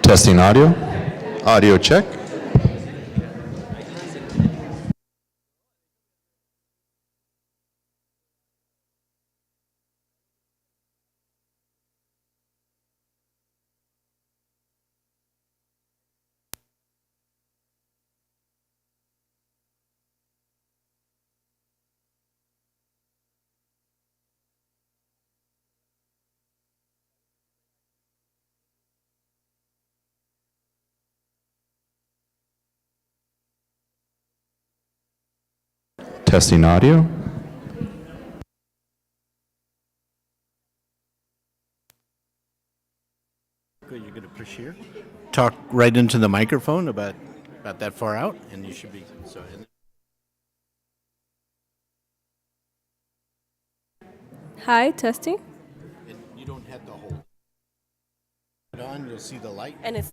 Testing audio. Audio check. Testing audio. Good, you're going to push here. Talk right into the microphone about that far out, and you should be. So. Hi, testing. And you don't have to hold it on. You'll see the light. And it's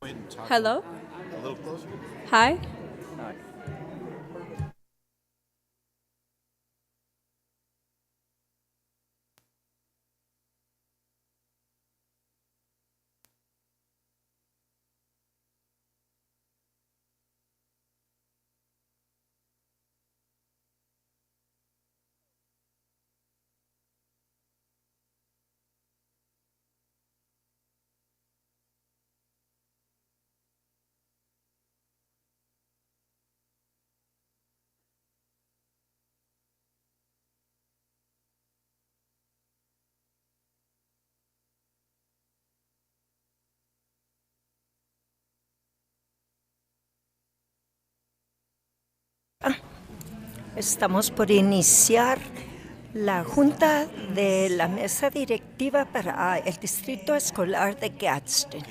Go ahead and talk hello. a little closer. Hi. Estamos por iniciar la junta de la mesa directiva para el distrito escolar de Gadsden.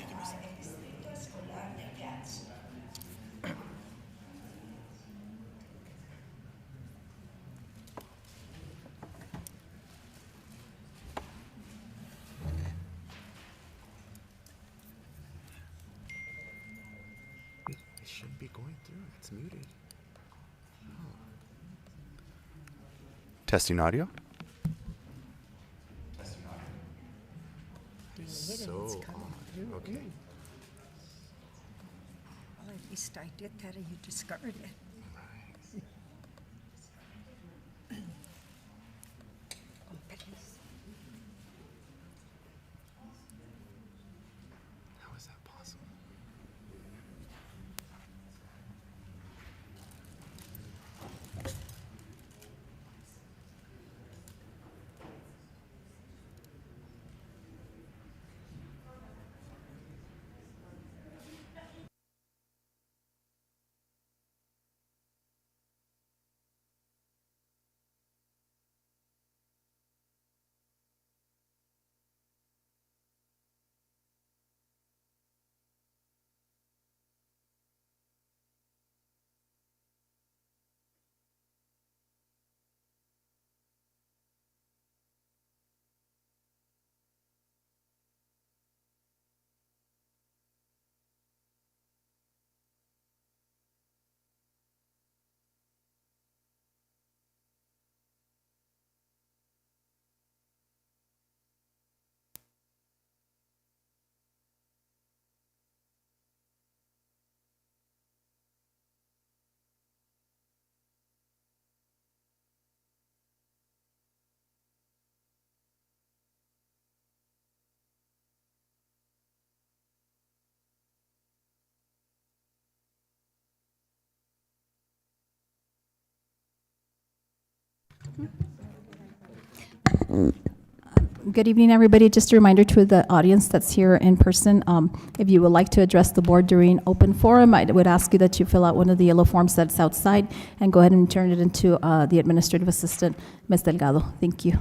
It shouldn't be going through. It's muted. Testing audio. So odd. Okay. Well, at least I did that and you discarded it. How is that possible? Good evening, everybody. Just a reminder to the audience that's here in person, if you would like to address the board during open forum, I would ask you that you fill out one of the yellow forms that's outside and go ahead and turn it into the administrative assistant, Ms. Delgado. Thank you.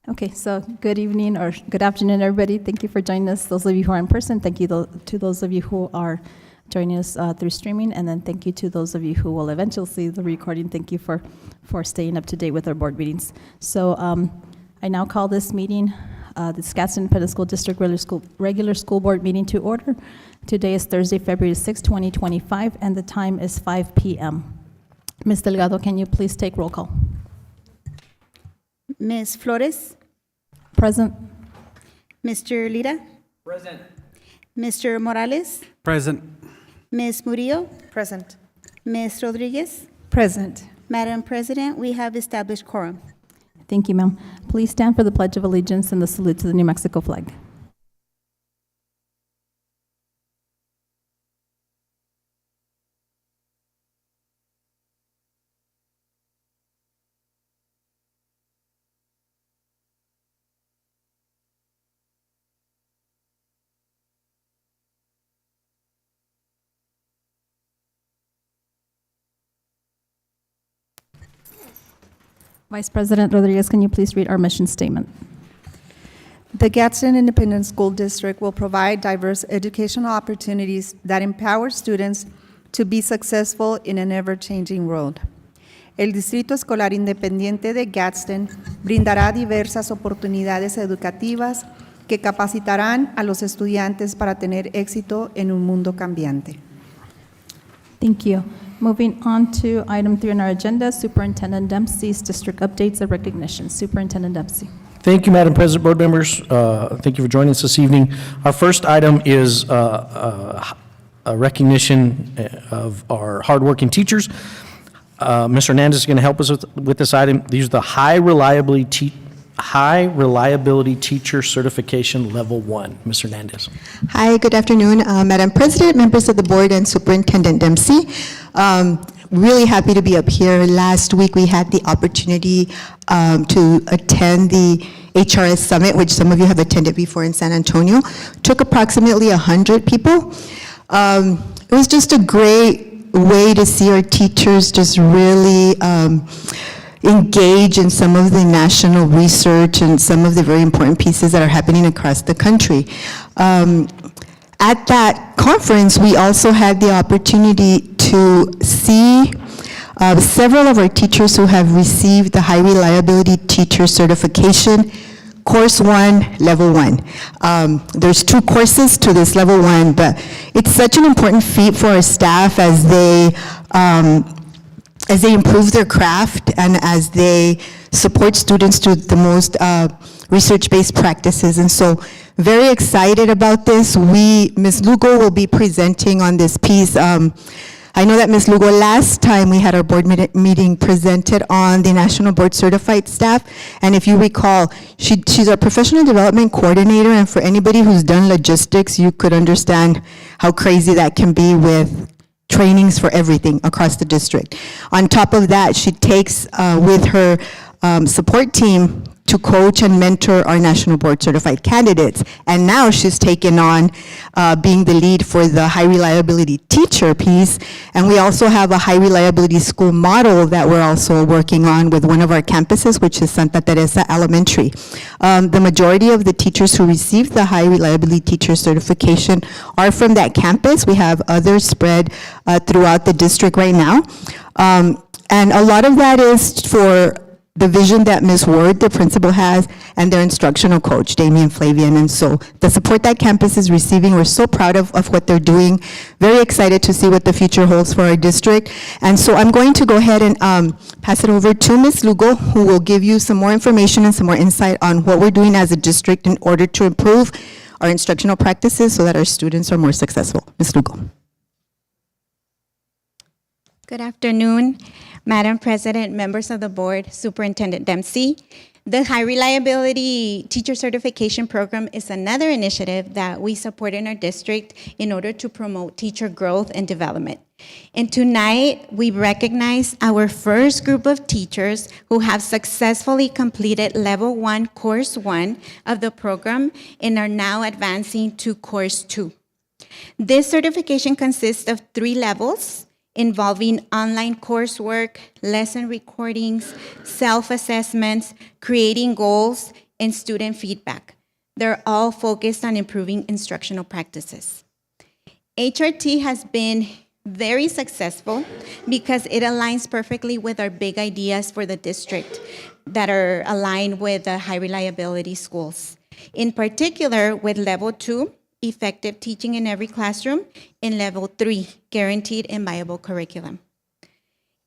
Okay, so good evening or good afternoon, everybody. Thank you for joining us. Those of you who are in person, thank you to those of you who are joining us through streaming, and then thank you to those of you who will eventually see the recording. Thank you for staying up to date with our board meetings. So I now call this meeting, the Gadsden Independent School District regular school board meeting to order. Today is Thursday, February 6, 2025, and the time is 5 p.m. Ms. Delgado, can you please take roll call? Ms. Flores, Present. Mr. Lira, Present. Mr. Morales, Present. Ms. Murillo, Present. Ms. Rodriguez. Present. Madam President, we have established quorum. Thank you, ma'am. Please stand for the Pledge of Allegiance and the salute to the New Mexico flag. Vice President Rodriguez, can you please read our mission statement? The Gadsden Independent School District will provide diverse educational opportunities that empower students to be successful in an ever-changing world. El Distrito Escolar Independiente de Gadsden brindará diversas oportunidades educativas que capacitarán a los estudiantes para tener éxito en un mundo cambiante. Thank you. Moving on to item 3 on our agenda, Superintendent Dempsey's district updates and recognition. Superintendent Dempsey. Thank you, Madam President, board members. Thank you for joining us this evening. Our first item is a recognition of our hardworking teachers. Mr. Hernandez is going to help us with this item. These are the high reliability teacher certification level 1. Mr. Hernandez. Hi, good afternoon, Madam President, members of the board, and Superintendent Dempsey. Really happy to be up here. Last week we had the opportunity to attend the HRS Summit, which some of you have attended before in San Antonio. Took approximately 100 people. It was just a great way to see our teachers just really engage in some of the national research and some of the very important pieces that are happening across the country. At that conference, we also had the opportunity to see several of our teachers who have received the High Reliability Teacher Certification, Course 1, Level 1. There's 2 courses to this Level 1, but it's such an important feat for our staff as they improve their craft and as they support students to the most research-based practices. And so very excited about this. Ms. Lugo will be presenting on this piece. I know that Ms. Lugo, last time we had our board meeting, presented on the National Board Certified staff. And if you recall, she's our professional development coordinator. And for anybody who's done logistics, you could understand how crazy that can be with trainings for everything across the district. On top of that, she takes with her support team to coach and mentor our National Board Certified candidates. And now she's taken on being the lead for the High Reliability Teacher piece. And we also have a High Reliability School model that we're also working on with one of our campuses, which is Santa Teresa Elementary. The majority of the teachers who received the High Reliability Teacher Certification are from that campus. We have others spread throughout the district right now. And a lot of that is for the vision that Ms. Ward, the principal, has, and their instructional coach, Damian Flavian. And so the support that campus is receiving, we're so proud of what they're doing. Very excited to see what the future holds for our district. And so I'm going to go ahead and pass it over to Ms. Lugo, who will give you some more information and some more insight on what we're doing as a district in order to improve our instructional practices so that our students are more successful. Ms. Lugo. Good afternoon, Madam President, members of the board, Superintendent Dempsey. The High Reliability Teacher Certification Program is another initiative that we support in our district in order to promote teacher growth and development. And tonight, we recognize our first group of teachers who have successfully completed Level 1, Course 1 of the program and are now advancing to Course 2. This certification consists of 3 levels, involving online coursework, lesson recordings, self-assessments, creating goals, and student feedback. They're all focused on improving instructional practices. HRT has been very successful because it aligns perfectly with our big ideas for the district that are aligned with the high reliability schools. In particular, with level 2, effective teaching in every classroom, and level 3, guaranteed and viable curriculum.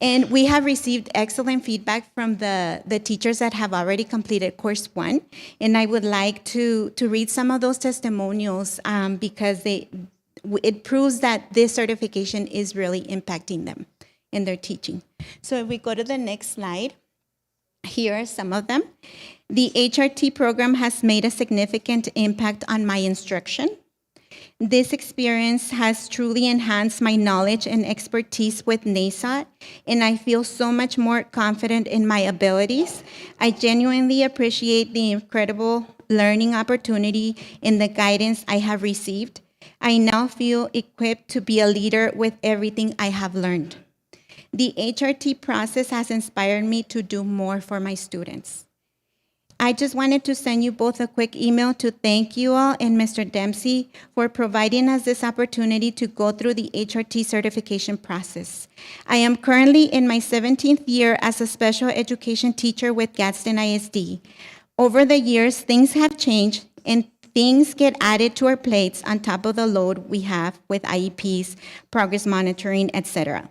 And we have received excellent feedback from the teachers that have already completed course 1. And I would like to read some of those testimonials because it proves that this certification is really impacting them in their teaching. So if we go to the next slide, here are some of them. The HRT program has made a significant impact on my instruction. This experience has truly enhanced my knowledge and expertise with NASAT, and I feel so much more confident in my abilities. I genuinely appreciate the incredible learning opportunity and the guidance I have received. I now feel equipped to be a leader with everything I have learned. The HRT process has inspired me to do more for my students. I just wanted to send you both a quick email to thank you all and Mr. Dempsey for providing us this opportunity to go through the HRT certification process. I am currently in my 17th year as a special education teacher with Gadsden ISD. Over the years, things have changed and things get added to our plates on top of the load we have with IEPs, progress monitoring, etc.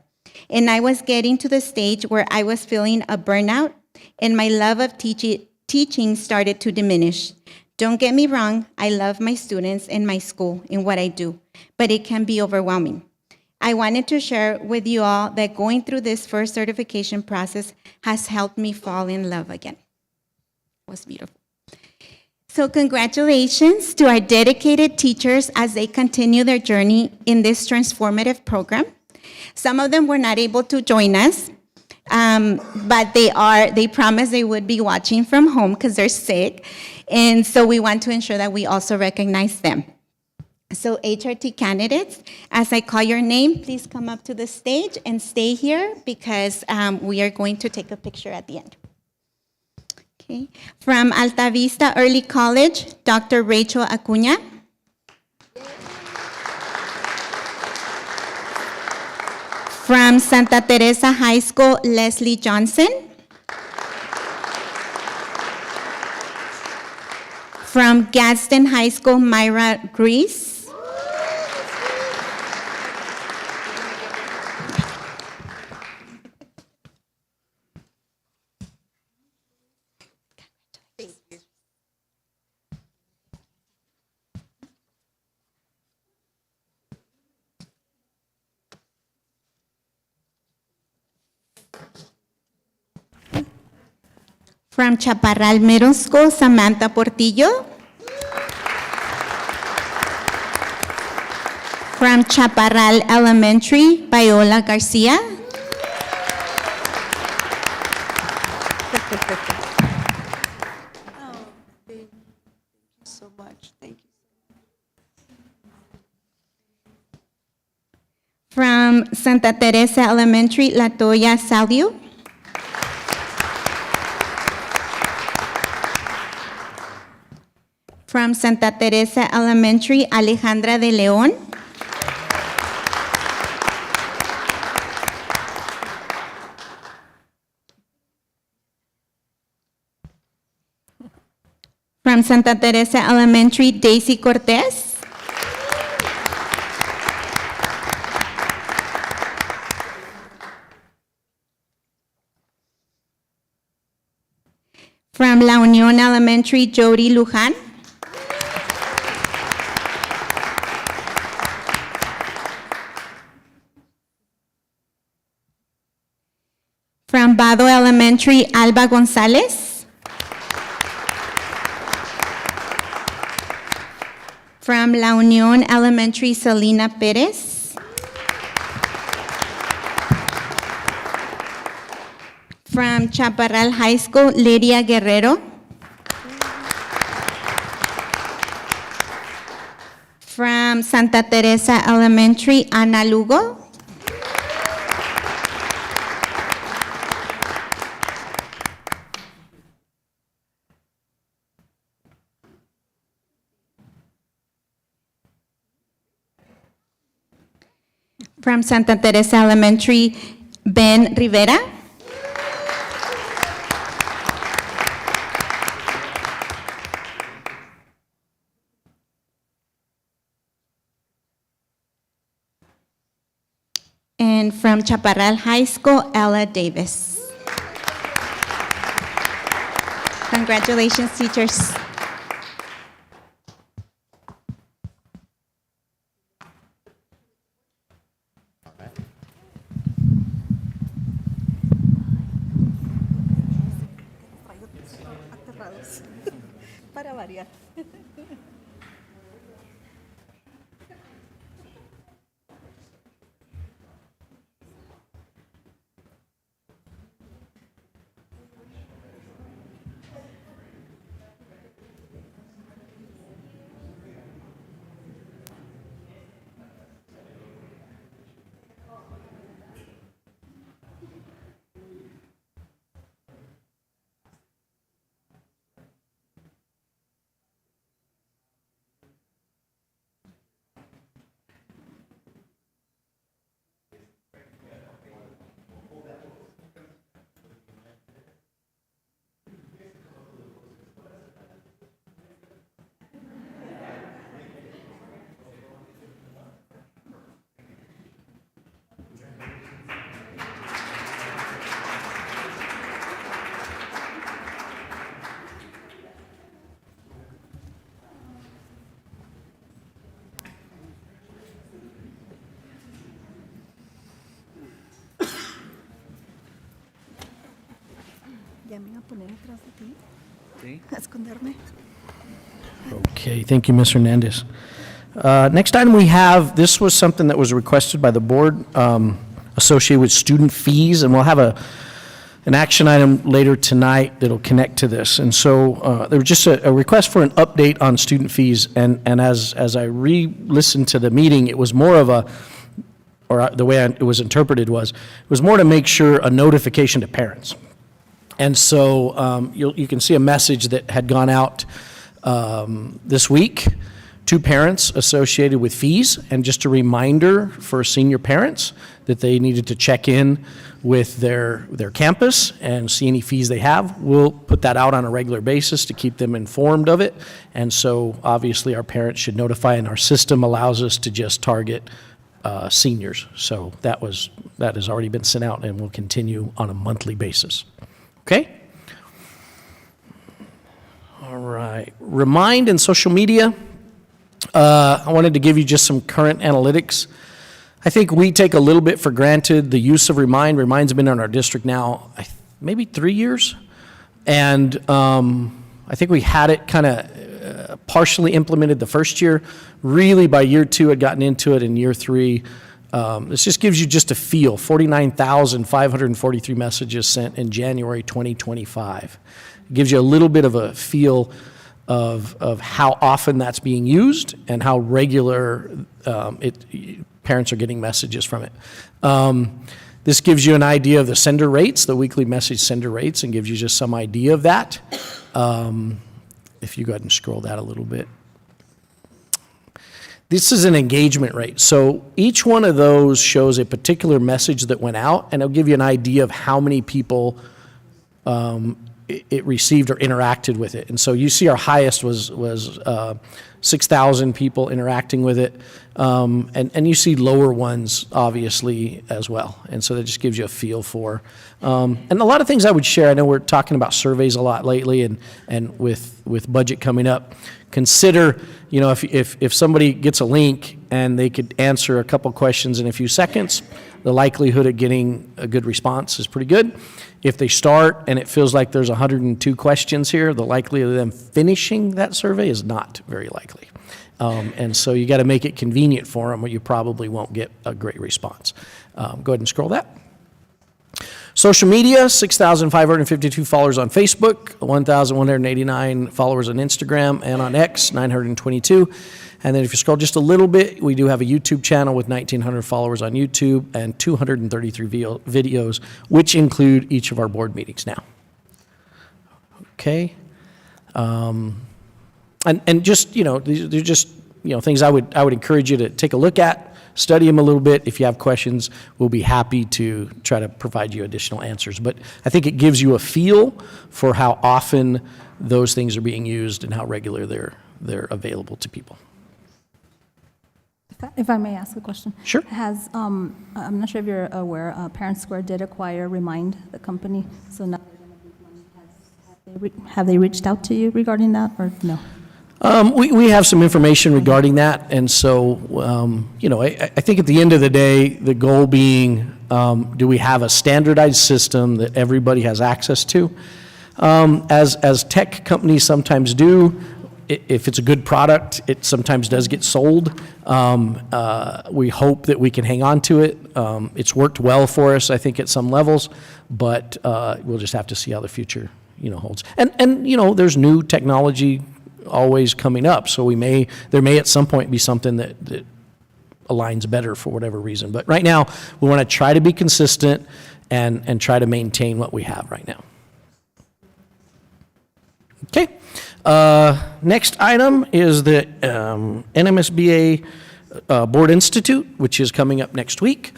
And I was getting to the stage where I was feeling a burnout and my love of teaching started to diminish. Don't get me wrong, I love my students and my school and what I do, but it can be overwhelming. I wanted to share with you all that going through this first certification process has helped me fall in love again. It was beautiful. So congratulations to our dedicated teachers as they continue their journey in this transformative program. Some of them were not able to join us, but they promised they would be watching from home because they're sick. And so we want to ensure that we also recognize them. So HRT candidates, as I call your name, please come up to the stage and stay here because we are going to take a picture at the end. Okay. From Alta Vista Early College, Dr. Rachel Acuña. From Santa Teresa High School, Leslie Johnson. From Gadsden High School, Myra Grease. From Chaparral Middle School, Samantha Portillo. From Chaparral Elementary, Viola Garcia. Oh, thank you so much. Thank you. From Santa Teresa Elementary, Latoya Saliu. From Santa Teresa Elementary, Alejandra de León. From Santa Teresa Elementary, Daisy Cortez. From La Unión Elementary, Jody Luján. From Vado Elementary, Alba González. From La Unión Elementary, Selena Pérez. From Chaparral High School, Lydia Guerrero. From Santa Teresa Elementary, Ana Lugo. From Santa Teresa Elementary, Ben Rivera. And from Chaparral High School, Ella Davis. Congratulations, teachers. Para variar. Ya me voy a poner atrás de ti. Sí. A esconderme. Okay, thank you, Ms. Hernandez. Next item we have, this was something that was requested by the board associated with student fees, and we'll have an action item later tonight that'll connect to this. And so there was just a request for an update on student fees, and as I re-listened to the meeting, it was more of a, or the way it was interpreted was, it was more to make sure a notification to parents. And so you can see a message that had gone out this week to parents associated with fees, and just a reminder for senior parents that they needed to check in with their campus and see any fees they have. We'll put that out on a regular basis to keep them informed of it. And so obviously our parents should notify, and our system allows us to just target seniors. So that has already been sent out and will continue on a monthly basis. Okay? All right. Remind and social media. I wanted to give you just some current analytics. I think we take a little bit for granted the use of Remind. Remind's been in our district now maybe 3 years. And I think we had it kind of partially implemented the first year. Really by year 2 had gotten into it. In year 3, this just gives you just a feel. 49,543 messages sent in January 2025. It gives you a little bit of a feel of how often that's being used and how regular parents are getting messages from it. This gives you an idea of the sender rates, the weekly message sender rates, and gives you just some idea of that. If you go ahead and scroll that a little bit. This is an engagement rate. So each one of those shows a particular message that went out, and it'll give you an idea of how many people it received or interacted with it. And so you see our highest was 6,000 people interacting with it. And you see lower ones, obviously, as well. And so that just gives you a feel for. And a lot of things I would share, I know we're talking about surveys a lot lately, and with budget coming up, consider, if somebody gets a link and they could answer a couple questions in a few seconds, the likelihood of getting a good response is pretty good. If they start and it feels like there's 102 questions here, the likelihood of them finishing that survey is not very likely. And so you got to make it convenient for them, or you probably won't get a great response. Go ahead and scroll that. Social media, 6,552 followers on Facebook, 1,189 followers on Instagram, and on X, 922. And then if you scroll just a little bit, we do have a YouTube channel with 1,900 followers on YouTube and 233 videos, which include each of our board meetings now. Okay. And just, they're just, things I would encourage you to take a look at. study them a little bit. If you have questions, we'll be happy to try to provide you additional answers. But I think it gives you a feel for how often those things are being used and how regular they're available to people. If I may ask a question. Sure. Has, I'm not sure if you're aware, Parent Square did acquire Remind, the company, so now have they reached out to you regarding that, or no? We have some information regarding that, and so, I think at the end of the day, the goal being, do we have a standardized system that everybody has access to? As tech companies sometimes do, if it's a good product, it sometimes does get sold. We hope that we can hang on to it. It's worked well for us, I think, at some levels, but we'll just have to see how the future, holds. And there's new technology always coming up, so there may at some point be something that aligns better for whatever reason. But right now, we want to try to be consistent and try to maintain what we have right now. Okay. Next item is the NMSBA Board Institute, which is coming up next week.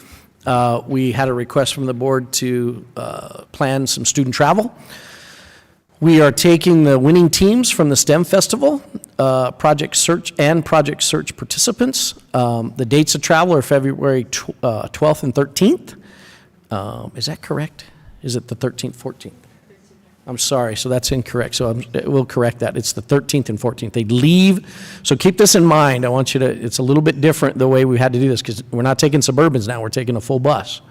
We had a request from the board to plan some student travel. We are taking the winning teams from the STEM Festival, Project Search participants. The dates of travel are February 12th and 13th. Is that correct? Is it the 13th, 14th? I'm sorry, so that's incorrect. So we'll correct that. It's the 13th and 14th. They leave. So keep this in mind. I want you to, it's a little bit different the way we had to do this because we're not taking Suburbans now. We're taking a full bus.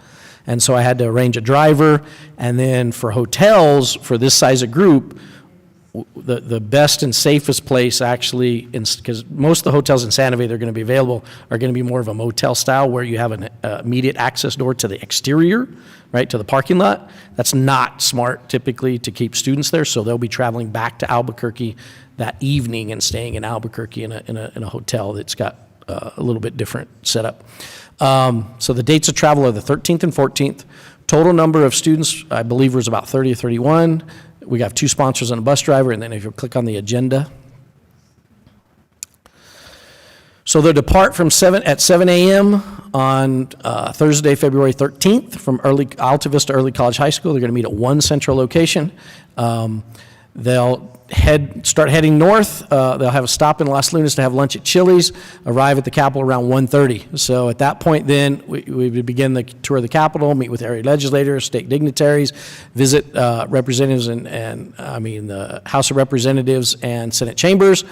And so I had to arrange a driver. And then for hotels, for this size of group, the best and safest place actually, because most of the hotels in Santa Fe that are going to be available are going to be more of a motel style where you have an immediate access door to the exterior, right, to the parking lot. That's not smart typically to keep students there, so they'll be traveling back to Albuquerque that evening and staying in Albuquerque in a hotel that's got a little bit different setup. So the dates of travel are the 13th and 14th. Total number of students, I believe, was about 30 or 31. We have 2 sponsors and a bus driver, and then if you click on the agenda. So they'll depart at 7 a.m. on Thursday, February 13th from Alta Vista Early College High School. They're going to meet at one central location. They'll start heading north. They'll have a stop in Las Lunas to have lunch at Chili's, arrive at the Capitol around 1:30. So at that point then, we would begin the tour of the Capitol, meet with area legislators, state dignitaries, visit representatives and the House of Representatives and Senate chambers,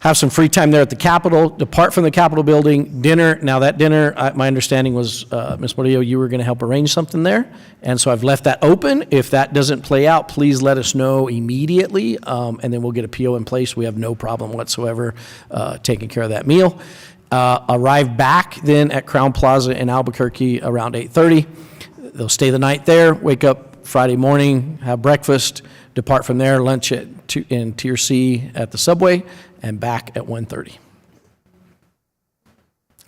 have some free time there at the Capitol, depart from the Capitol building, dinner. Now that dinner, my understanding was, Ms. Murillo, you were going to help arrange something there. And so I've left that open. If that doesn't play out, please let us know immediately, and then we'll get a PO in place. We have no problem whatsoever taking care of that meal. Arrive back then at Crown Plaza in Albuquerque around 8:30. They'll stay the night there, wake up Friday morning, have breakfast, depart from there, lunch in Tier C at the subway, and back at 1:30.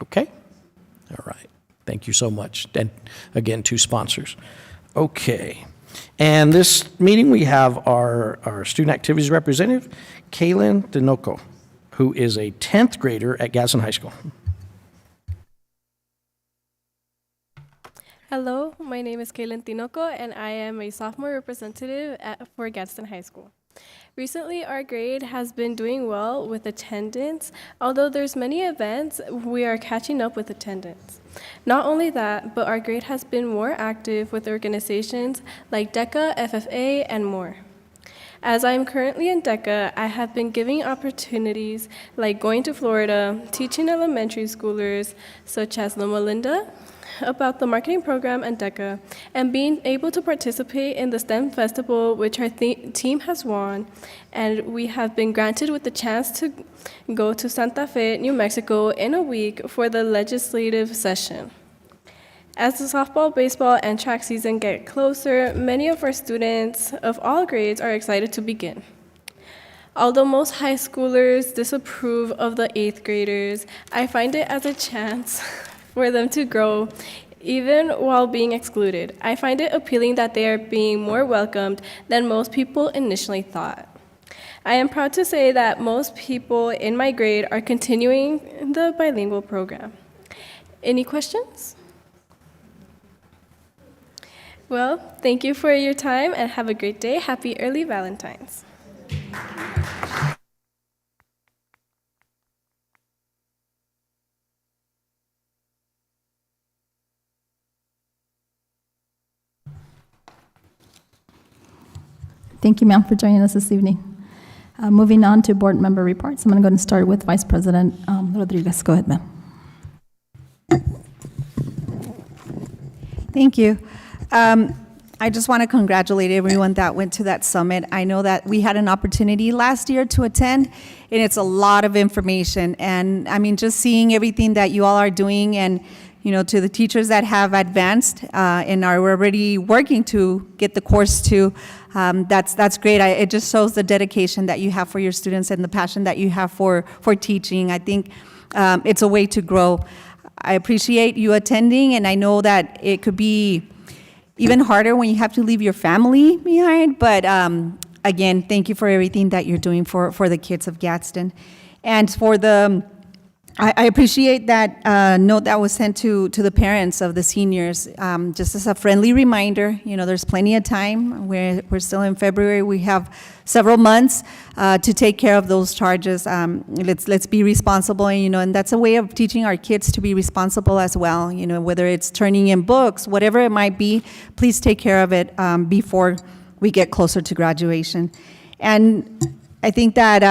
Okay? All right. Thank you so much. And again, 2 sponsors. Okay. And this meeting, we have our student activities representative, Kaylin Dinoco, who is a 10th grader at Gadsden High School. Hello, my name is Kaylin Tinoco, and I am a sophomore representative for Gadsden High School. Recently, our grade has been doing well with attendance. Although there's many events, we are catching up with attendance. Not only that, but our grade has been more active with organizations like DECA, FFA, and more. As I am currently in DECA, I have been giving opportunities like going to Florida, teaching elementary schoolers such as Loma Linda about the marketing program and DECA, and being able to participate in the STEM Festival, which our team has won, and we have been granted with the chance to go to Santa Fe, New Mexico in a week for the legislative session. As the softball, baseball, and track season get closer, many of our students of all grades are excited to begin. Although most high schoolers disapprove of the 8th graders, I find it as a chance for them to grow, even while being excluded. I find it appealing that they are being more welcomed than most people initially thought. I am proud to say that most people in my grade are continuing the bilingual program. Any questions? Well, thank you for your time and have a great day. Happy early Valentine's. Thank you, ma'am, for joining us this evening. Moving on to board member reports, I'm going to go and start with Vice President Rodriguez. Go ahead, ma'am. Thank you. I just want to congratulate everyone that went to that summit. I know that we had an opportunity last year to attend, and it's a lot of information. And I mean, just seeing everything that you all are doing, and to the teachers that have advanced and are already working to get the course to, that's great. It just shows the dedication that you have for your students and the passion that you have for teaching. I think it's a way to grow. I appreciate you attending, and I know that it could be even harder when you have to leave your family behind, but again, thank you for everything that you're doing for the kids of Gadsden. And for I appreciate that note that was sent to the parents of the seniors, just as a friendly reminder. There's plenty of time. We're still in February. We have several months to take care of those charges. Let's be responsible, and that's a way of teaching our kids to be responsible as well. Whether it's turning in books, whatever it might be, please take care of it before we get closer to graduation. And I think that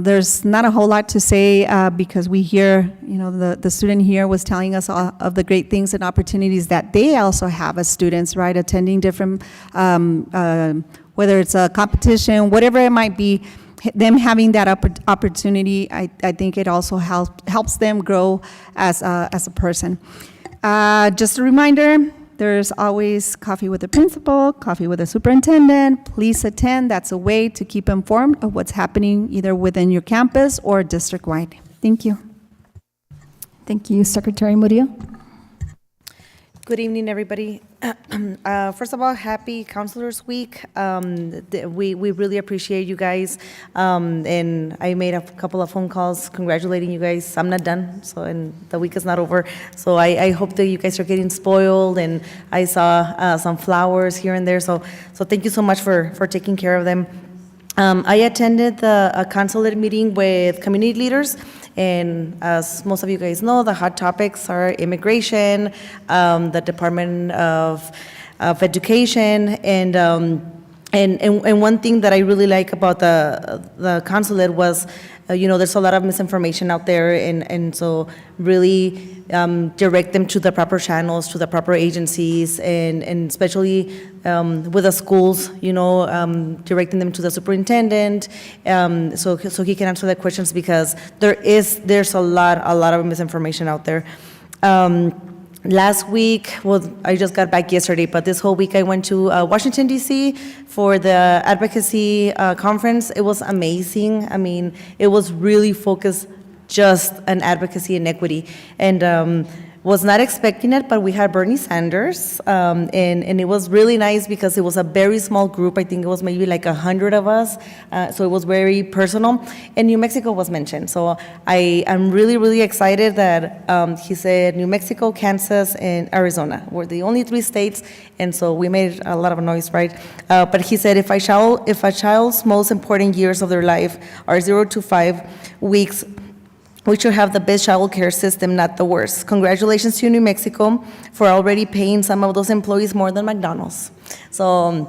there's not a whole lot to say because we hear, the student here was telling us all of the great things and opportunities that they also have as students, right? Attending different, whether it's a competition, whatever it might be, them having that opportunity, I think it also helps them grow as a person. Just a reminder, there's always coffee with the principal, coffee with the superintendent. Please attend. That's a way to keep informed of what's happening either within your campus or district-wide. Thank you. Thank you, Secretary Murillo. Good evening, everybody. First of all, happy Counselors Week. We really appreciate you guys. And I made a couple of phone calls congratulating you guys. I'm not done, and the week is not over. So I hope that you guys are getting spoiled, and I saw some flowers here and there. So thank you so much for taking care of them. I attended a consulate meeting with community leaders. And as most of you guys know, the hot topics are immigration, the Department of Education, and one thing that I really like about the consulate was, there's a lot of misinformation out there, and so really direct them to the proper channels, to the proper agencies, and especially with the schools, directing them to the superintendent, so he can answer the questions, because there's a lot of misinformation out there. Last week, I just got back yesterday, but this whole week I went to Washington, D.C. for the advocacy conference. It was amazing. I mean, it was really focused just on advocacy and equity. And was not expecting it, but we had Bernie Sanders, and it was really nice because it was a very small group. I think it was maybe like 100 of us, so it was very personal. And New Mexico was mentioned, so I'm really, really excited that he said New Mexico, Kansas, and Arizona were the only 3 states, and so we made a lot of noise, right? But he said if a child's most important years of their life are 0 to 5 weeks, we should have the best child care system, not the worst. Congratulations to New Mexico for already paying some of those employees more than McDonald's. So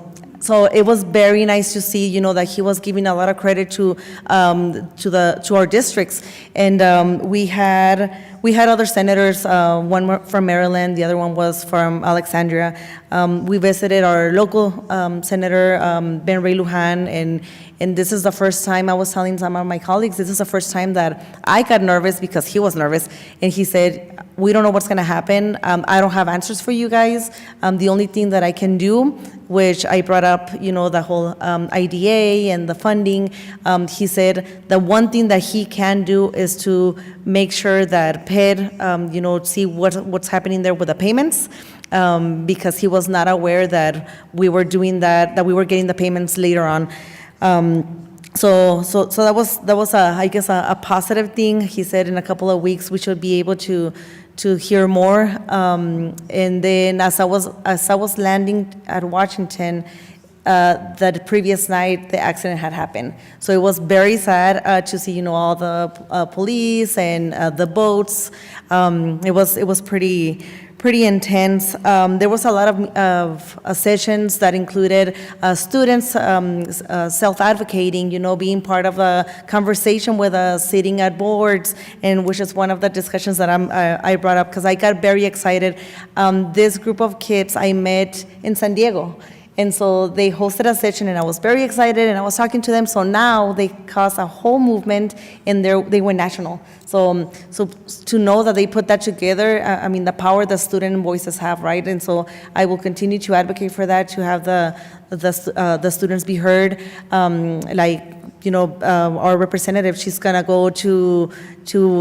it was very nice to see, that he was giving a lot of credit to our districts, and we had other senators. One from Maryland, the other one was from Alexandria. We visited our local senator, Ben Ray Lujan, and this is the first time, I was telling some of my colleagues, this is the first time that I got nervous because he was nervous, and he said, we don't know what's gonna happen. I don't have answers for you guys. The only thing that I can do, which I brought up, the whole IDA and the funding, he said the one thing that he can do is to make sure that PED, see what's happening there with the payments, because he was not aware that we were doing that we were getting the payments later on. So that was I guess a positive thing. He said in a couple of weeks we should be able to hear more. And then as I was landing at Washington, the previous night the accident had happened. So it was very sad to see all the police and the boats. It was pretty intense. There was a lot of sessions that included students self-advocating, being part of a conversation with us, sitting at boards, and which is one of the discussions that I brought up because I got very excited. This group of kids I met in San Diego. And so they hosted a session, and I was very excited, and I was talking to them. So now they caused a whole movement, and they went national. So to know that they put that together, I mean, the power the student voices have, right? And so I will continue to advocate for that, to have the students be heard. Our representative, she's gonna go to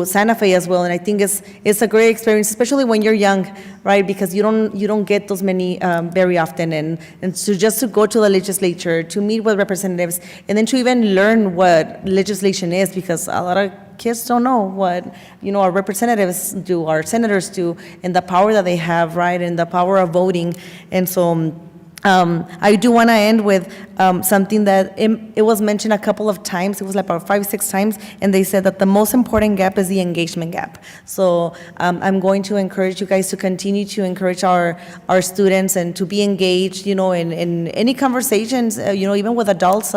Santa Fe as well, and I think it's a great experience, especially when you're young, right? Because you don't get those many very often, and to go to the legislature, to meet with representatives, and then to even learn what legislation is, because a lot of kids don't know what our representatives do, our senators do, and the power that they have, right, and the power of voting, and so. I do want to end with something that it was mentioned a couple of times. It was like about 5-6 times, and they said that the most important gap is the engagement gap. So I'm going to encourage you guys to continue to encourage our students and to be engaged, in any conversations, even with adults.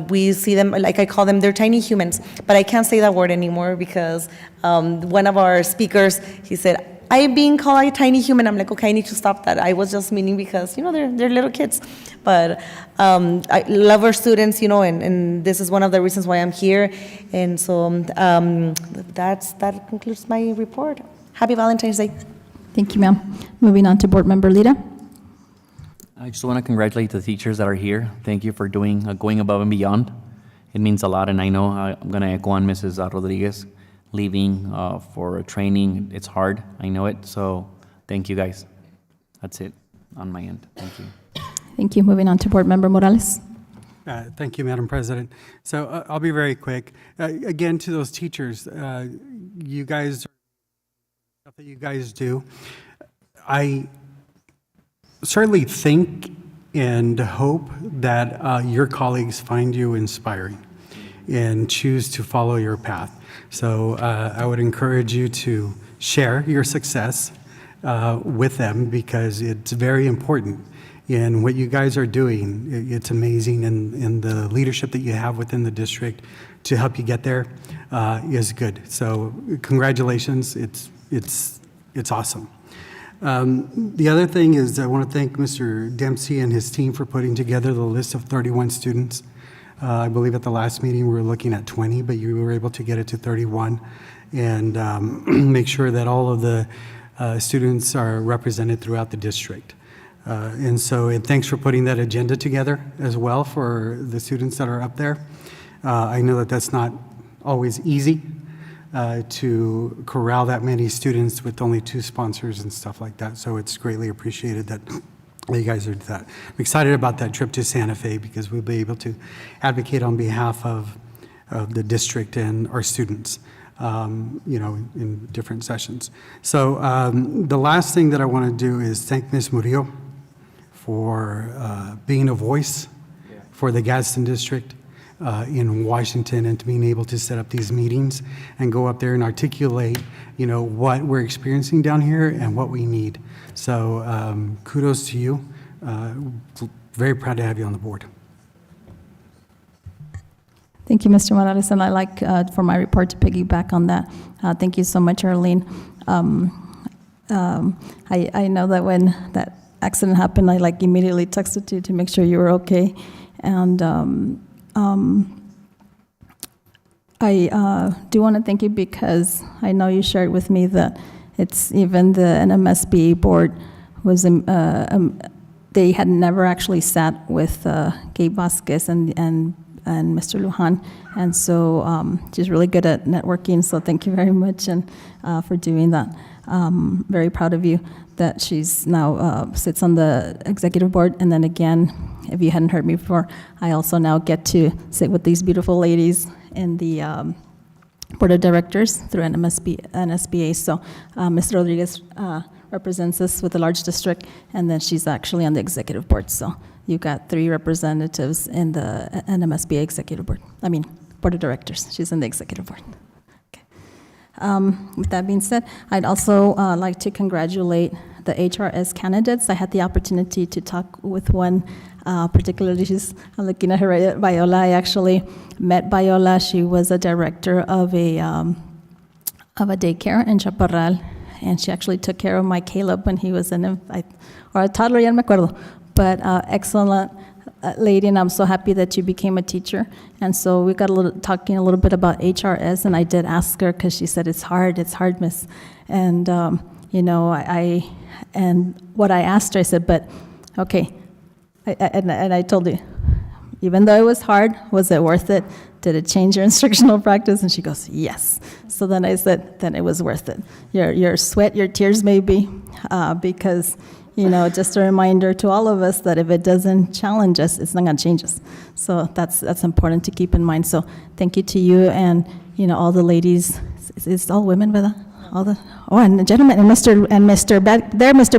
We see them, like I call them, they're tiny humans, but I can't say that word anymore because one of our speakers, he said, I'm being called a tiny human. I'm like, okay, I need to stop that. I was just meaning because, they're little kids. But I love our students, and this is one of the reasons why I'm here. And so that concludes my report. Happy Valentine's Day. Thank you, ma'am. Moving on to Board Member Lira. I just want to congratulate the teachers that are here. Thank you for going above and beyond. It means a lot, and I know I'm going to echo on Mrs. Rodriguez. Leaving for training, it's hard, I know it, so thank you guys. That's it on my end. Thank you. Thank you. Moving on to Board Member Morales. Thank you, Madam President. So I'll be very quick. Again, to those teachers, you guys, stuff that you guys do, I certainly think and hope that your colleagues find you inspiring and choose to follow your path. So I would encourage you to share your success with them because it's very important. And what you guys are doing, it's amazing, and the leadership that you have within the district to help you get there is good. So congratulations, it's awesome. The other thing is I want to thank Mr. Dempsey and his team for putting together the list of 31 students. I believe at the last meeting we were looking at 20, but you were able to get it to 31 and make sure that all of the students are represented throughout the district. And thanks for putting that agenda together as well for the students that are up there. I know that that's not always easy to corral that many students with only 2 sponsors and stuff like that, so it's greatly appreciated that you guys are that. I'm excited about that trip to Santa Fe because we'll be able to advocate on behalf of the district and our students, in different sessions. So the last thing that I want to do is thank Ms. Murillo for being a voice for the Gadsden district in Washington and to being able to set up these meetings and go up there and articulate, what we're experiencing down here and what we need. So kudos to you. Very proud to have you on the board. Thank you, Mr. Morales, and I like for my report to piggyback on that. Thank you so much, Arlene. I know that when that accident happened, I immediately texted you to make sure you were okay, and I do want to thank you because I know you shared with me that it's even the NMSBA board was they had never actually sat with Gabe Vasquez and Mr. Lujan, and so she's really good at networking. So thank you very much and for doing that. very proud of you that she's now sits on the executive board. And then again, if you hadn't heard me before, I also now get to sit with these beautiful ladies in the board of directors through NSBA. So Ms. Rodriguez represents us with a large district, and then she's actually on the executive board. So you've got 3 representatives in the NMSBA executive board. I mean, board of directors. She's in the executive board. With that being said, I'd also like to congratulate the HRS candidates. I had the opportunity to talk with one, particularly, I'm looking at her right at Viola. I actually met Viola. She was a director of a daycare in Chaparral, and she actually took care of my Caleb when he was or a toddler, ya no me acuerdo. But excellent lady, and I'm so happy that you became a teacher. And so we got talking a little bit about HRS, and I did ask her because she said it's hard, miss. And you know, and what I asked her, I said, but okay, and I told her, even though it was hard, was it worth it? Did it change your instructional practice? And she goes, yes. So then I said, then it was worth it. Your sweat, your tears maybe, because you know, just a reminder to all of us that if it doesn't challenge us, it's not going to change us. So that's important to keep in mind. So thank you to you and, you know, all the ladies. It's all women, ¿verdad? And the gentleman, and Mr.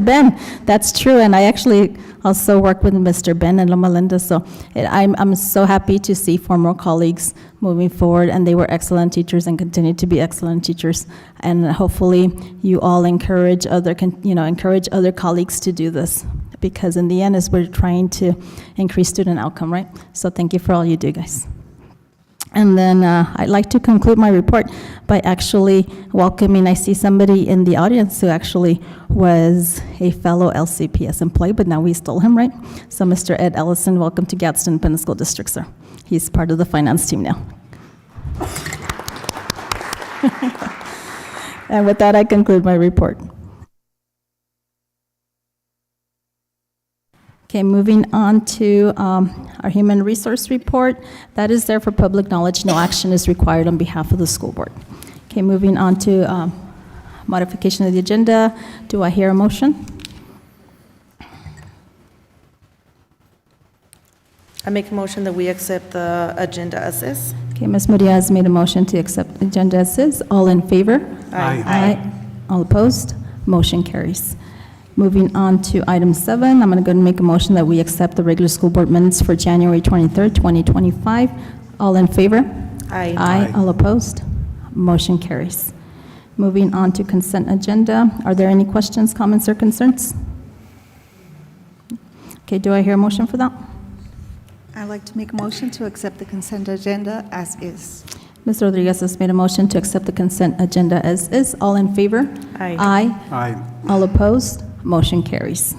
Ben. That's true. And I actually also work with Mr. Ben and Loma Linda. So I'm so happy to see former colleagues moving forward, and they were excellent teachers and continue to be excellent teachers. And hopefully you all encourage other colleagues to do this, because in the end is we're trying to increase student outcome, right? So thank you for all you do, guys. And then I'd like to conclude my report by actually welcoming, I see somebody in the audience who actually was a fellow LCPS employee, but now we stole him, right? So Mr. Ed Ellison, welcome to Gadsden Independent School District, sir. He's part of the finance team now. And with that, I conclude my report. Okay, moving on to our human resource report. That is there for public knowledge. No action is required on behalf of the school board. Okay, moving on to modification of the agenda. Do I hear a motion? I make a motion that we accept the agenda as is. Okay, Ms. Muria has made a motion to accept the agenda as is. All in favor? Aye. Aye. All opposed? Motion carries. Moving on to item 7, I'm going to go and make a motion that we accept the regular school board minutes for January 23rd, 2025. All in favor? Aye. Aye. All opposed? Motion carries. Moving on to consent agenda. Are there any questions, comments, or concerns? Okay, do I hear a motion for that? I'd like to make a motion to accept the consent agenda as is. Ms. Rodriguez has made a motion to accept the consent agenda as is. All in favor? Aye. Aye. Aye. All opposed? Motion carries.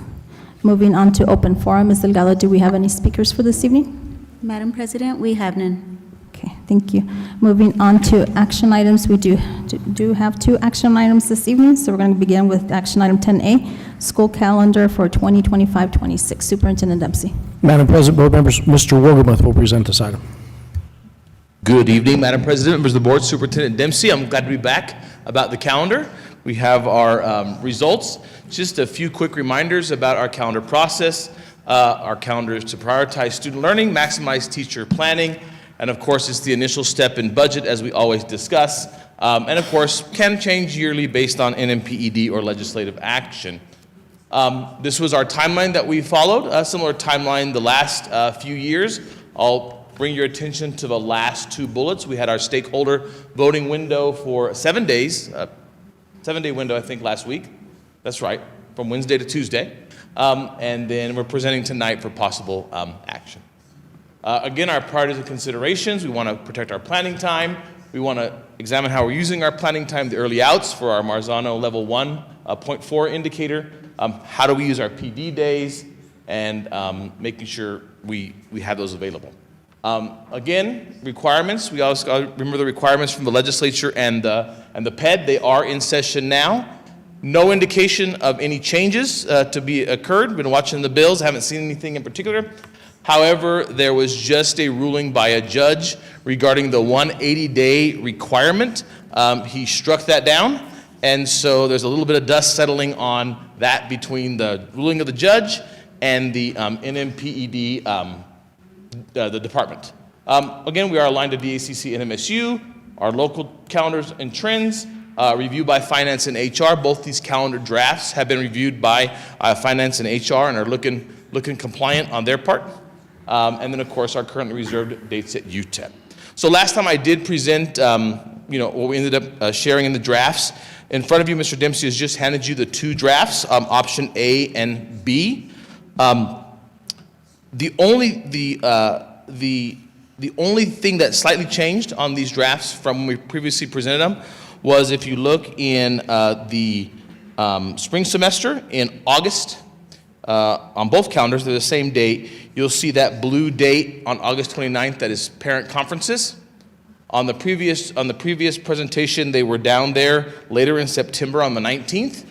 Moving on to open forum. Ms. Delgado, do we have any speakers for this evening? Madam President, we have none. Okay, thank you. Moving on to action items. We do have 2 action items this evening, so we're going to begin with action item 10A, school calendar for 2025-26. Superintendent Dempsey. Madam President, board members, Mr. Wogermuth will present this item. Good evening, Madam President, members of the board, Superintendent Dempsey. I'm glad to be back about the calendar. We have our results. Just a few quick reminders about our calendar process. Our calendar is to prioritize student learning, maximize teacher planning, and of course, it's the initial step in budget, as we always discuss, and of course, can change yearly based on NMPED or legislative action. This was our timeline that we followed, a similar timeline the last few years. I'll bring your attention to the last 2 bullets. We had our stakeholder voting window for 7 days, 7-day window, I think, last week. That's right, from Wednesday to Tuesday. And then we're presenting tonight for possible action. Again, our priorities and considerations: we want to protect our planning time. We want to examine how we're using our planning time, the early outs for our Marzano level 1.4 indicator. How do we use our PD days, and making sure we have those available. Again, requirements. We also got to remember the requirements from the legislature and the PED. They are in session now. No indication of any changes to be occurred. Been watching the bills, haven't seen anything in particular. However, there was just a ruling by a judge regarding the 180-day requirement. He struck that down, And so there's a little bit of dust settling on that between the ruling of the judge and the NMPED, the department. Again, we are aligned to DACC and MSU, our local calendars and trends, reviewed by Finance and HR. Both these calendar drafts have been reviewed by Finance and HR and are looking compliant on their part. And then, of course, our currently reserved dates at UTEP. So last time I did present, what we ended up sharing in the drafts. In front of you, Mr. Dempsey has just handed you the two drafts, option A and B. The only thing that slightly changed on these drafts from when we previously presented them was if you look in the spring semester in August, on both calendars, they're the same date. You'll see that blue date on August 29th that is parent conferences. On the previous presentation, they were down there later in September on the 19th.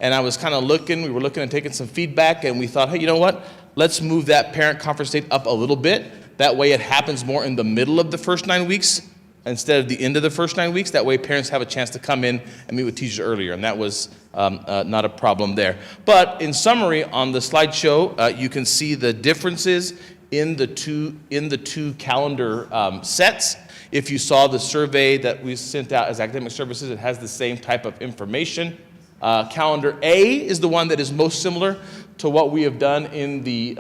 And I was kind of we were looking and taking some feedback, and we thought, hey, you know what? Let's move that parent conference date up a little bit. That way it happens more in the middle of the first 9 weeks instead of the end of the first 9 weeks. That way parents have a chance to come in and meet with teachers earlier, and that was not a problem there. But in summary, on the slideshow, you can see the differences in the two calendar sets. If you saw the survey that we sent out as academic services, it has the same type of information. Calendar A is the one that is most similar to what we have done in the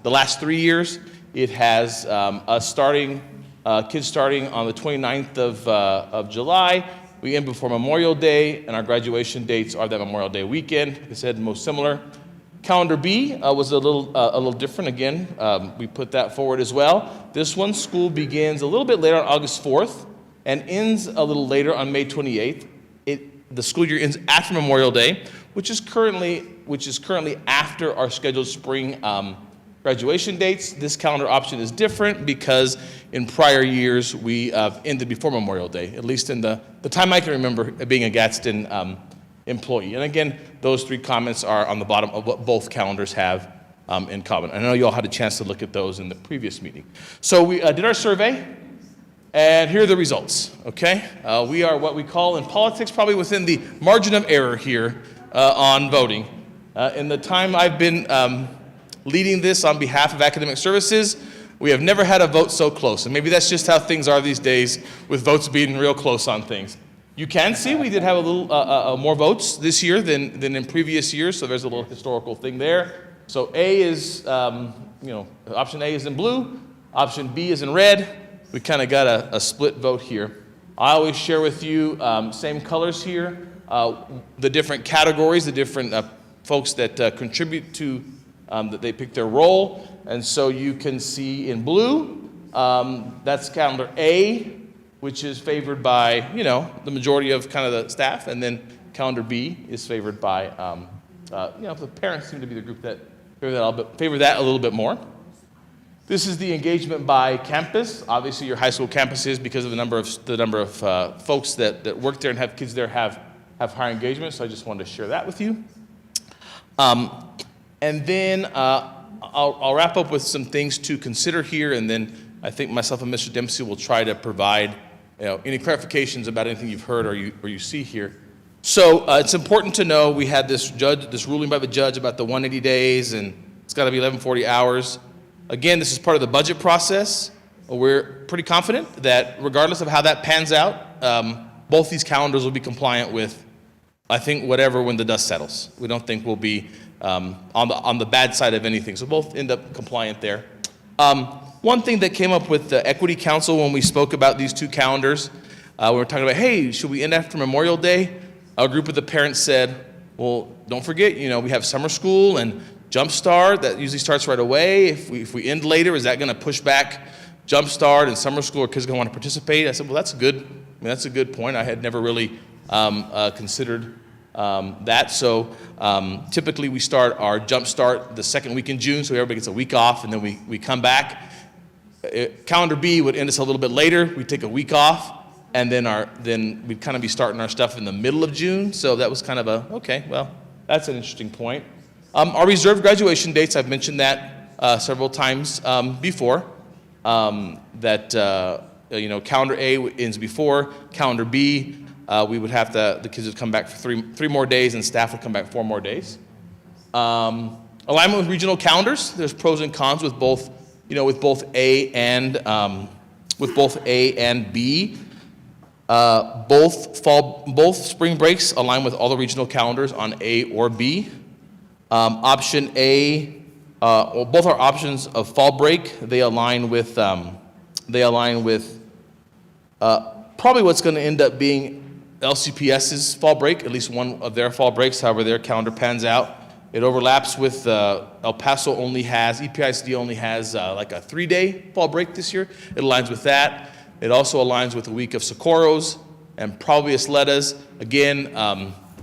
last 3 years. It has kids starting on the 29th of July. We end before Memorial Day, and our graduation dates are that Memorial Day weekend. Like I said, most similar. Calendar B was a little different. Again, we put that forward as well. This one, school begins a little bit later on August 4th and ends a little later on May 28th. The school year ends after Memorial Day, which is currently after our scheduled spring graduation dates. This calendar option is different because in prior years we ended before Memorial Day, at least in the time I can remember being a Gadsden employee. And again, those three comments are on the bottom of what both calendars have in common. I know you all had a chance to look at those in the previous meeting. So we did our survey, and here are the results, okay? We are what we call in politics probably within the margin of error here on voting. In the time I've been leading this on behalf of academic services, we have never had a vote so close. And maybe that's just how things are these days with votes being real close on things. You can see we did have a little more votes this year than in previous years, so there's a little historical thing there. So A is, option A is in blue, option B is in red. We kind of got a split vote here. I always share with you same colors here, the different categories, the different folks that contribute to that they pick their role. And so you can see in blue, that's calendar A, which is favored by, the majority of kind of the staff, and then calendar B is favored by, the parents seem to be the group that favor that a little bit more. This is the engagement by campus. Obviously, your high school campuses, because of the number of folks that work there and have kids there, have higher engagement. So I just wanted to share that with you. And then I'll wrap up with some things to consider here, and then I think myself and Mr. Dempsey will try to provide any clarifications about anything you've heard or you see here. So it's important to know we had this ruling by the judge about the 180 days, and it's got to be 1140 hours. Again, this is part of the budget process. We're pretty confident that regardless of how that pans out, both these calendars will be compliant with, I think, whatever when the dust settles. We don't think we'll be on the bad side of anything. So both end up compliant there. One thing that came up with the Equity Council when we spoke about these two calendars, we were talking about, hey, should we end after Memorial Day? A group of the parents said, well, don't forget, we have summer school and Jumpstart that usually starts right away. If we end later, is that going to push back Jumpstart and summer school? Are kids going to want to participate? I said, well, that's good. That's a good point. I had never really considered that. So typically we start our Jumpstart the second week in June, so everybody gets a week off, and then we come back. Calendar B would end us a little bit later. We'd take a week off, and then we'd kind of be starting our stuff in the middle of June. So that was kind of okay, well, that's an interesting point. Our reserved graduation dates, I've mentioned that several times before, that calendar A ends before, calendar B we would have to, the kids would come back for three more days, and staff would come back 4 more days. Alignment with regional calendars. There's pros and cons with both, with both A and B. Both spring breaks align with all the regional calendars on A or B. Option A, both our options of fall break. They align with probably what's going to end up being LCPS's fall break, at least one of their fall breaks, however their calendar pans out. It overlaps with El Paso EPISD only has like a 3-day fall break this year. It aligns with that. It also aligns with the week of Socorro's and probably Isletas. Again,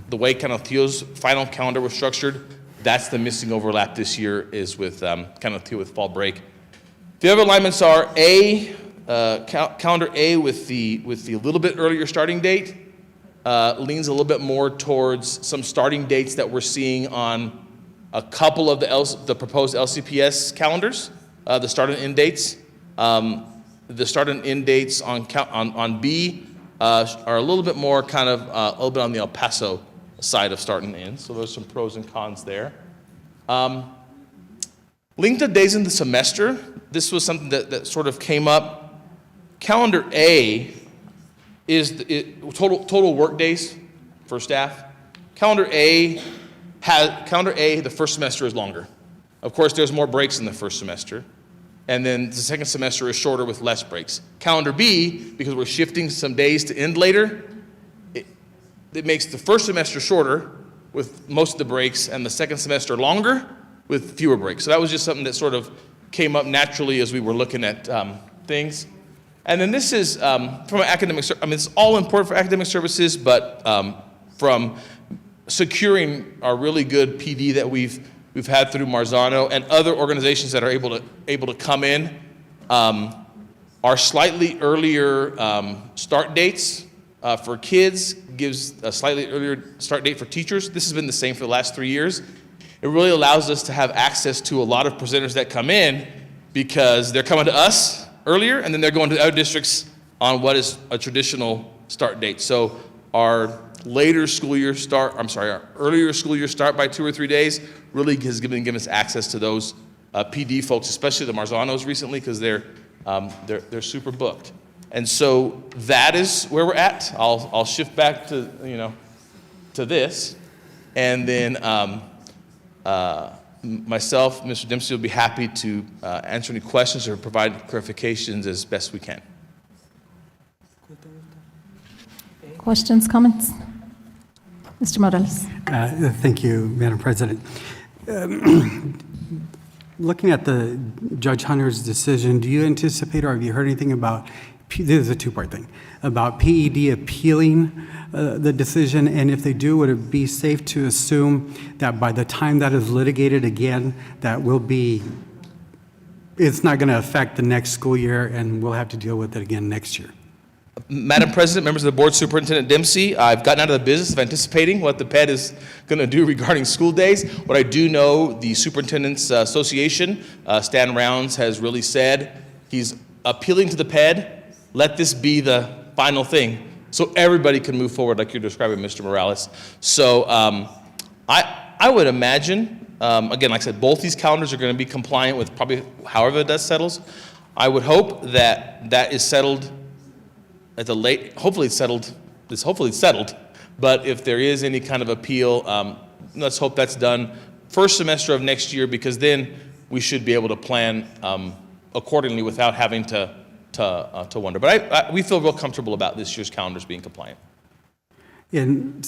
the way Canal-Theo's final calendar was structured, that's the missing overlap this year is with Canal-Theo with fall break. The other alignments are calendar A with the little bit earlier starting date. Leans a little bit more towards some starting dates that we're seeing on a couple of the proposed LCPS calendars, the start and end dates. The start and end dates on B are a little bit more kind of a little bit on the El Paso side of start and end, so there's some pros and cons there. Linked to days in the semester, this was something that sort of came up. Calendar A is total work days for staff. Calendar A, the first semester is longer. Of course, there's more breaks in the first semester. And then the second semester is shorter with less breaks. Calendar B, because we're shifting some days to end later, it makes the first semester shorter with most of the breaks and the second semester longer with fewer breaks. So that was just something that sort of came up naturally as we were looking at things. And then this is from an academic, it's all important for academic services, but from securing our really good PD that we've had through Marzano and other organizations that are able to come in, our slightly earlier start dates for kids gives a slightly earlier start date for teachers. This has been the same for the last 3 years. It really allows us to have access to a lot of presenters that come in because they're coming to us earlier and then they're going to other districts on what is a traditional start date. So our earlier school year start by 2 or 3 days really has given us access to those PD folks, especially the Marzanos recently, because they're super booked. And so that is where we're at. I'll shift back to this, and then myself, Mr. Dempsey, will be happy to answer any questions or provide clarifications as best we can. Questions, comments? Mr. Morales. Thank you, Madam President. Looking at the Judge Hunter's decision, do you anticipate or have you heard anything about, this is a two-part thing, about PED appealing the decision? And if they do, would it be safe to assume that by the time that is litigated again, that it's not going to affect the next school year and we'll have to deal with it again next year? Madam President, members of the board, Superintendent Dempsey, I've gotten out of the business of anticipating what the PED is going to do regarding school days. What I do know, the Superintendent's Association, Stan Rounds, has really said he's appealing to the PED. Let this be the final thing so everybody can move forward like you're describing, Mr. Morales. So I would imagine, again, like I said, both these calendars are going to be compliant with probably however that settles. I would hope that is settled at the hopefully it's settled, but if there is any kind of appeal, let's hope that's done first semester of next year, because then we should be able to plan accordingly without having to wonder. But we feel real comfortable about this year's calendars being compliant. And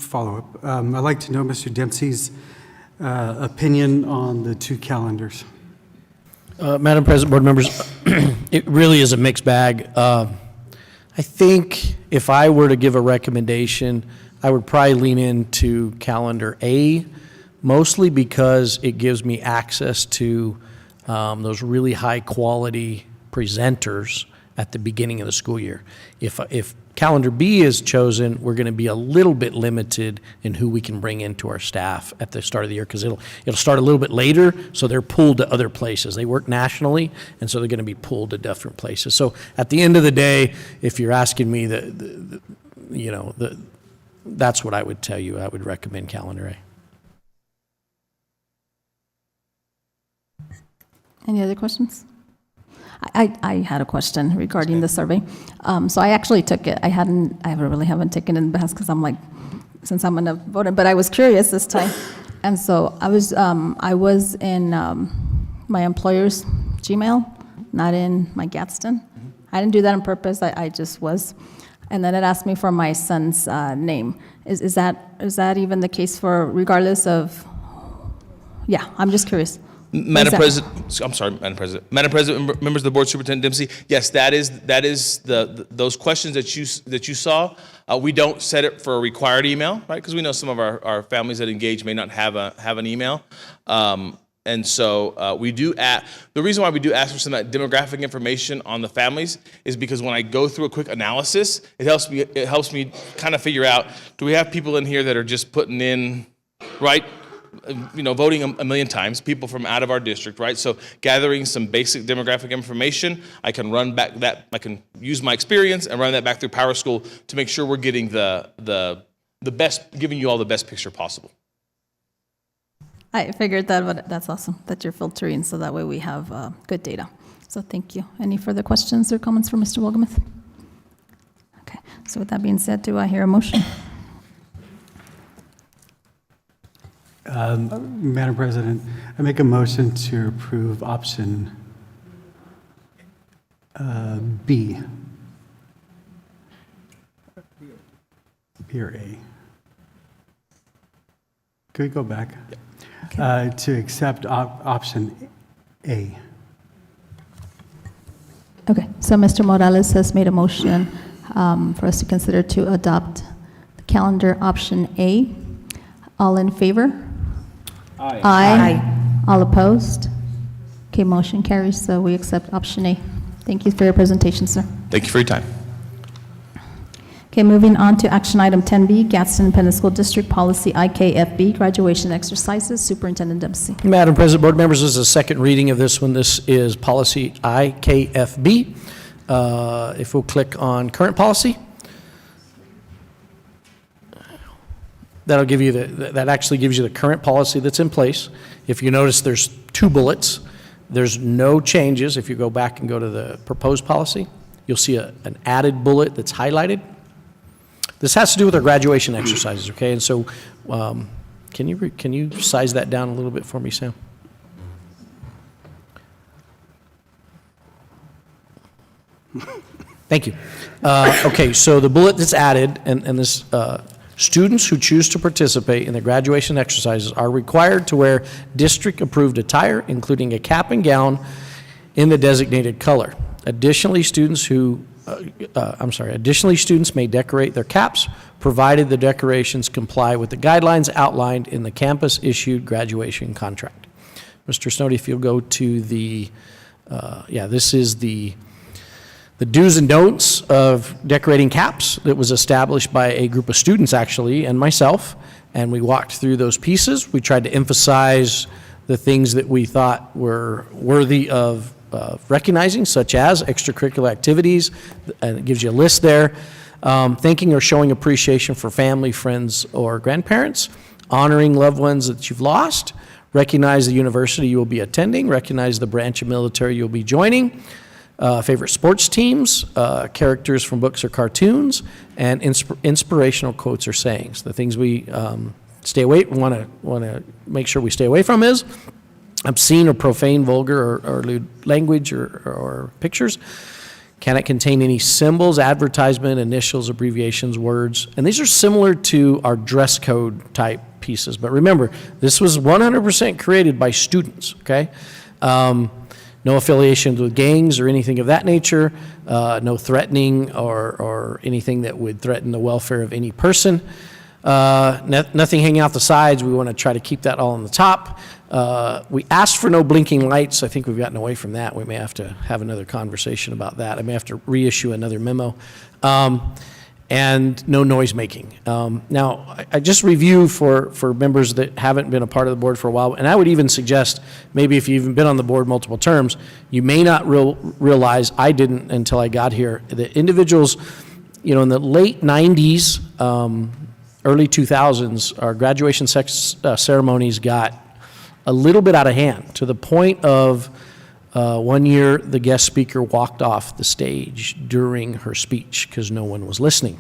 follow-up, I'd like to know Mr. Dempsey's opinion on the two calendars. Madam President, board members, it really is a mixed bag. I think if I were to give a recommendation, I would probably lean into calendar A, mostly because it gives me access to those really high-quality presenters at the beginning of the school year. If calendar B is chosen, we're going to be a little bit limited in who we can bring into our staff at the start of the year, because it'll start a little bit later, so they're pulled to other places. They work nationally, and so they're going to be pulled to different places. So at the end of the day, if you're asking me, that's what I would tell you. I would recommend calendar A. Any other questions? I had a question regarding the survey. So I actually took it. I really haven't taken it in the past because I'm like, since I'm gonna vote it, but I was curious this time. And so I was in my employer's Gmail, not in my Gadsden. I didn't do that on purpose. I just was. And then it asked me for my son's name. Is that even the case for regardless of? Yeah, I'm just curious. Madam President, I'm sorry, Madam President. Madam President, members of the board, Superintendent Dempsey. Yes, that is those questions that you saw. We don't set it for a required email, right? Because we know some of our families that engage may not have an email. And so we do ask. The reason why we do ask for some of that demographic information on the families is because when I go through a quick analysis, it helps me kind of figure out, do we have people in here that are just putting in, right? Voting a million times, people from out of our district, right? So gathering some basic demographic information, I can I can use my experience and run that back through PowerSchool to make sure we're getting the best, giving you all the best picture possible. I figured that, but that's awesome that you're filtering so that way we have good data. So thank you. Any further questions or comments for Mr. Wolgamuth? Okay, so with that being said, do I hear a motion? Madam President, I make a motion to approve option B. B or A. Could we go back? Okay. To accept option A. Okay, so Mr. Morales has made a motion for us to consider to adopt the calendar option A. All in favor? Aye. Aye. All opposed? Okay, motion carries, so we accept option A. Thank you for your presentation, sir. Thank you for your time. Okay, moving on to action item 10B, Gadsden Independent School District Policy IKFB, graduation exercises. Superintendent Dempsey. Madam President, board members, this is a second reading of this one. This is policy IKFB. If we'll click on current policy, that'll give you that actually gives you the current policy that's in place. If you notice, there's 2 bullets. There's no changes. If you go back and go to the proposed policy, you'll see an added bullet that's highlighted. This has to do with our graduation exercises, okay? And so, can you size that down a little bit for me, Sam? Thank you. Okay, so the bullet that's added, and this. Students who choose to participate in the graduation exercises are required to wear district-approved attire, including a cap and gown in the designated color. Additionally, students may decorate their caps, provided the decorations comply with the guidelines outlined in the campus-issued graduation contract. Mr. Snowdy, if you'll go to this is the do's and don'ts of decorating caps that was established by a group of students, actually, and myself, and we walked through those pieces. We tried to emphasize the things that we thought were worthy of recognizing, such as extracurricular activities, and it gives you a list there, thanking or showing appreciation for family, friends, or grandparents, honoring loved ones that you've lost, recognize the university you will be attending, recognize the branch of military you'll be joining, favorite sports teams, characters from books or cartoons, and inspirational quotes or sayings. The things we want to make sure we stay away from is obscene or profane, vulgar, or lewd language or pictures. Can it contain any symbols, advertisement, initials, abbreviations, words? And these are similar to our dress code type pieces. But remember, this was 100% created by students, okay? No affiliations with gangs or anything of that nature, no threatening or anything that would threaten the welfare of any person. Nothing hanging out the sides. We want to try to keep that all on the top. We asked for no blinking lights. I think we've gotten away from that. We may have to have another conversation about that. I may have to reissue another memo. And no noise making. Now, I just review for members that haven't been a part of the board for a while, and I would even suggest maybe if you've even been on the board multiple terms, you may not realize, I didn't until I got here, that individuals you know, in the late 90s, early 2000s, our graduation ceremonies got a little bit out of hand, to the point of one year the guest speaker walked off the stage during her speech because no one was listening.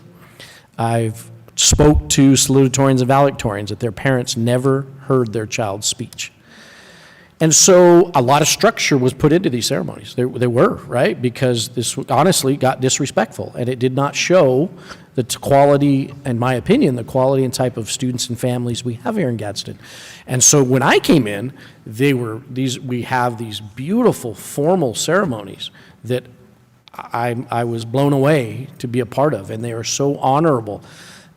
I've spoke to salutatorians and valedictorians that their parents never heard their child's speech. And so a lot of structure was put into these ceremonies. They were, right? Because this honestly got disrespectful, and it did not show the quality, in my opinion, the quality and type of students and families we have here in Gadsden. And so when I came in, we have these beautiful formal ceremonies that I was blown away to be a part of, and they are so honorable.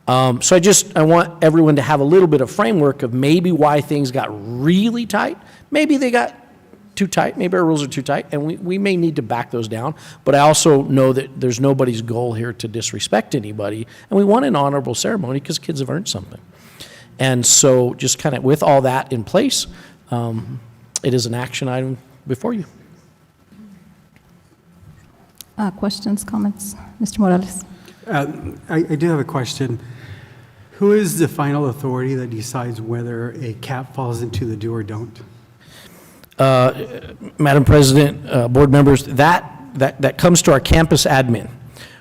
So I want everyone to have a little bit of framework of maybe why things got really tight. Maybe they got too tight, maybe our rules are too tight, and we may need to back those down. But I also know that there's nobody's goal here to disrespect anybody, and we want an honorable ceremony because kids have earned something. And so just kind of with all that in place, it is an action item before you. Questions, comments? Mr. Morales? I do have a question. Who is the final authority that decides whether a cap falls into the do or don't? Madam President, board members, that comes to our campus admin.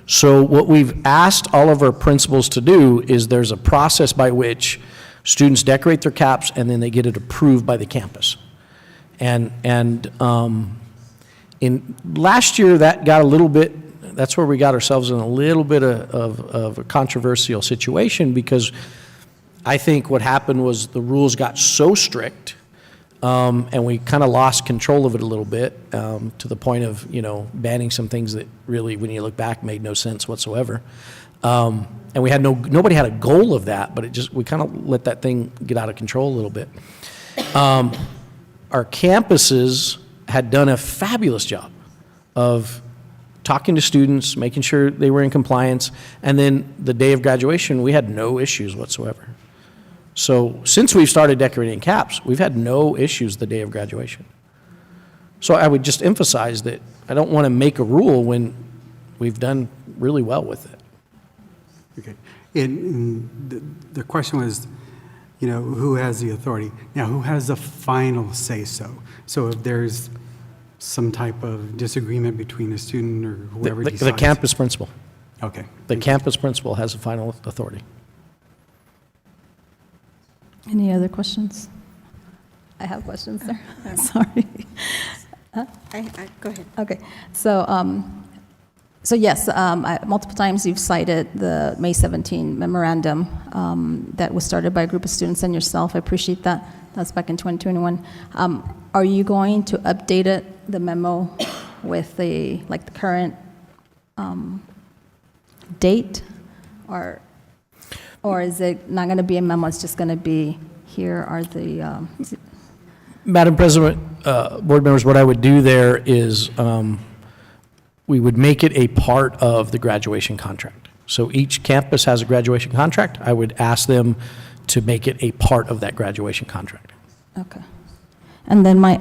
So what we've asked all of our principals to do is there's a process by which students decorate their caps and then they get it approved by the campus. And in last year that got a little bit, that's where we got ourselves in a little bit of a controversial situation, because I think what happened was the rules got so strict, and we kind of lost control of it a little bit, to the point of, you know, banning some things that really, when you look back, made no sense whatsoever. And we had nobody had a goal of that, but we kind of let that thing get out of control a little bit. Our campuses had done a fabulous job of talking to students, making sure they were in compliance, and then the day of graduation, we had no issues whatsoever. So since we've started decorating caps, we've had no issues the day of graduation. So I would just emphasize that I don't want to make a rule when we've done really well with it. Okay. And the question was, you know, who has the authority? Now, who has the final say-so? So if there's some type of disagreement between a student or whoever decides? The campus principal. Okay. The campus principal has the final authority. Any other questions? I have questions there. Sorry. Go ahead. Okay. So yes, multiple times you've cited the May 17 memorandum that was started by a group of students and yourself. I appreciate that. That's back in 2021. Are you going to update it, the memo, with the current date, or is it not going to be a memo? It's just going to be here are the. Madam President, board members, what I would do there is we would make it a part of the graduation contract. So each campus has a graduation contract. I would ask them to make it a part of that graduation contract. Okay. And then my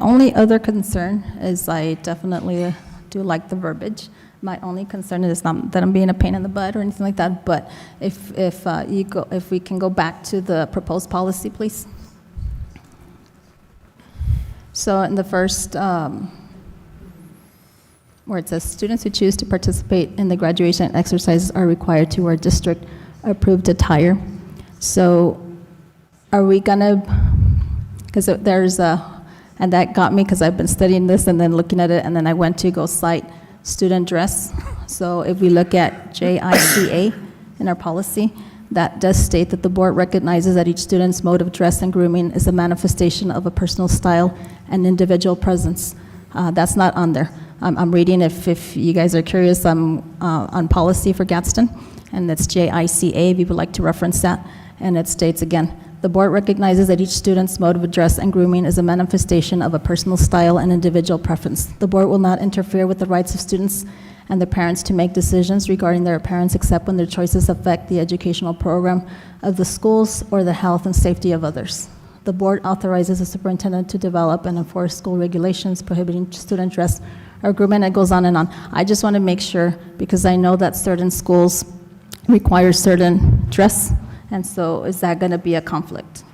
only other concern is I definitely do like the verbiage. My only concern is not that I'm being a pain in the butt or anything like that, but if we can go back to the proposed policy, please. So in the first, where it says students who choose to participate in the graduation exercises are required to wear district-approved attire. So are we gonna, because there's and that got me because I've been studying this and then looking at it, and then I went to go cite student dress. So if we look at JICA in our policy, that does state that the board recognizes that each student's mode of dress and grooming is a manifestation of a personal style and individual presence. That's not on there. I'm reading, if you guys are curious, I'm on policy for Gadsden, and that's JICA, if you would like to reference that. And it states again, the board recognizes that each student's mode of dress and grooming is a manifestation of a personal style and individual preference. The board will not interfere with the rights of students and their parents to make decisions regarding their appearance except when their choices affect the educational program of the schools or the health and safety of others. The board authorizes the superintendent to develop and enforce school regulations prohibiting student dress agreement, it goes on and on. I just want to make sure, because I know that certain schools require certain dress, and so is that going to be a conflict?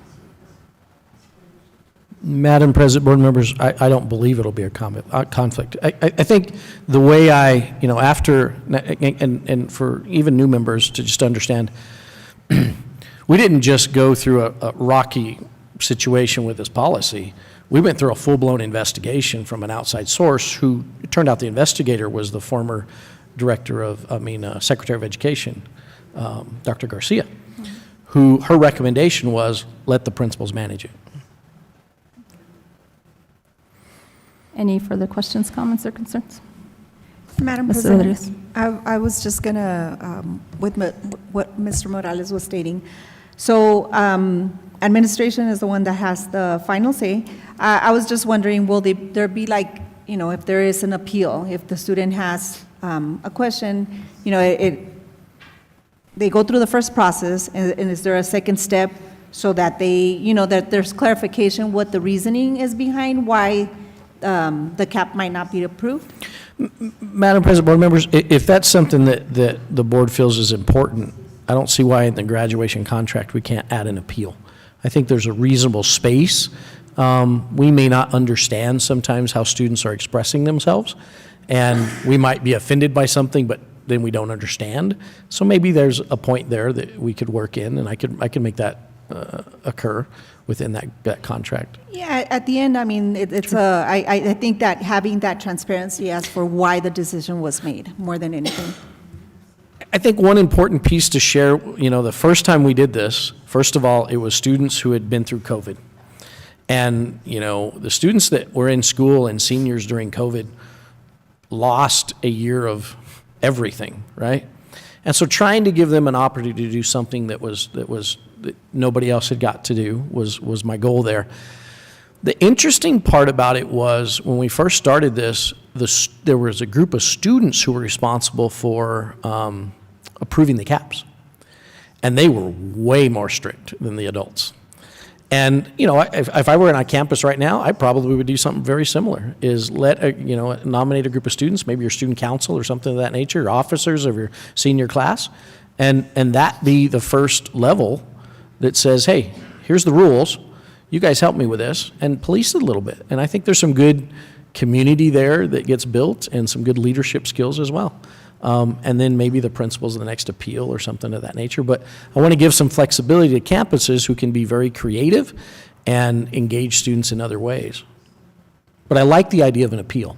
Madam President, board members, I don't believe it'll be a conflict. I think the way after, and for even new members to just understand, we didn't just go through a rocky situation with this policy. We went through a full-blown investigation from an outside source who, it turned out the investigator was the former Secretary of Education, Dr. Garcia, who her recommendation was, let the principals manage it. Any further questions, comments, or concerns? Madam Mr. President, Rodriguez. I was just going to, with what Mr. Morales was stating, so administration is the one that has the final say. I was just wondering, will there be if there is an appeal, if the student has a question, they go through the first process, and is there a second step so that that there's clarification what the reasoning is behind why the cap might not be approved? Madam President, board members, if that's something that the board feels is important, I don't see why in the graduation contract we can't add an appeal. I think there's a reasonable space. We may not understand sometimes how students are expressing themselves, and we might be offended by something, but then we don't understand. So maybe there's a point there that we could work in, and I could make that occur within that contract. Yeah, at the end, I think that having that transparency as for why the decision was made, more than anything. I think one important piece to share, the first time we did this, first of all, it was students who had been through COVID. And, the students that were in school and seniors during COVID lost a year of everything, right? And so trying to give them an opportunity to do something that nobody else had got to do was my goal there. The interesting part about it was when we first started this, there was a group of students who were responsible for approving the caps. And they were way more strict than the adults. And, if I were on campus right now, I probably would do something very similar, is nominate a group of students, maybe your student council or something of that nature, your officers of your senior class, and that be the first level that says, hey, here's the rules, you guys help me with this, and police it a little bit. And I think there's some good community there that gets built and some good leadership skills as well. And then maybe the principals of the next appeal or something of that nature. But I want to give some flexibility to campuses who can be very creative and engage students in other ways. But I like the idea of an appeal.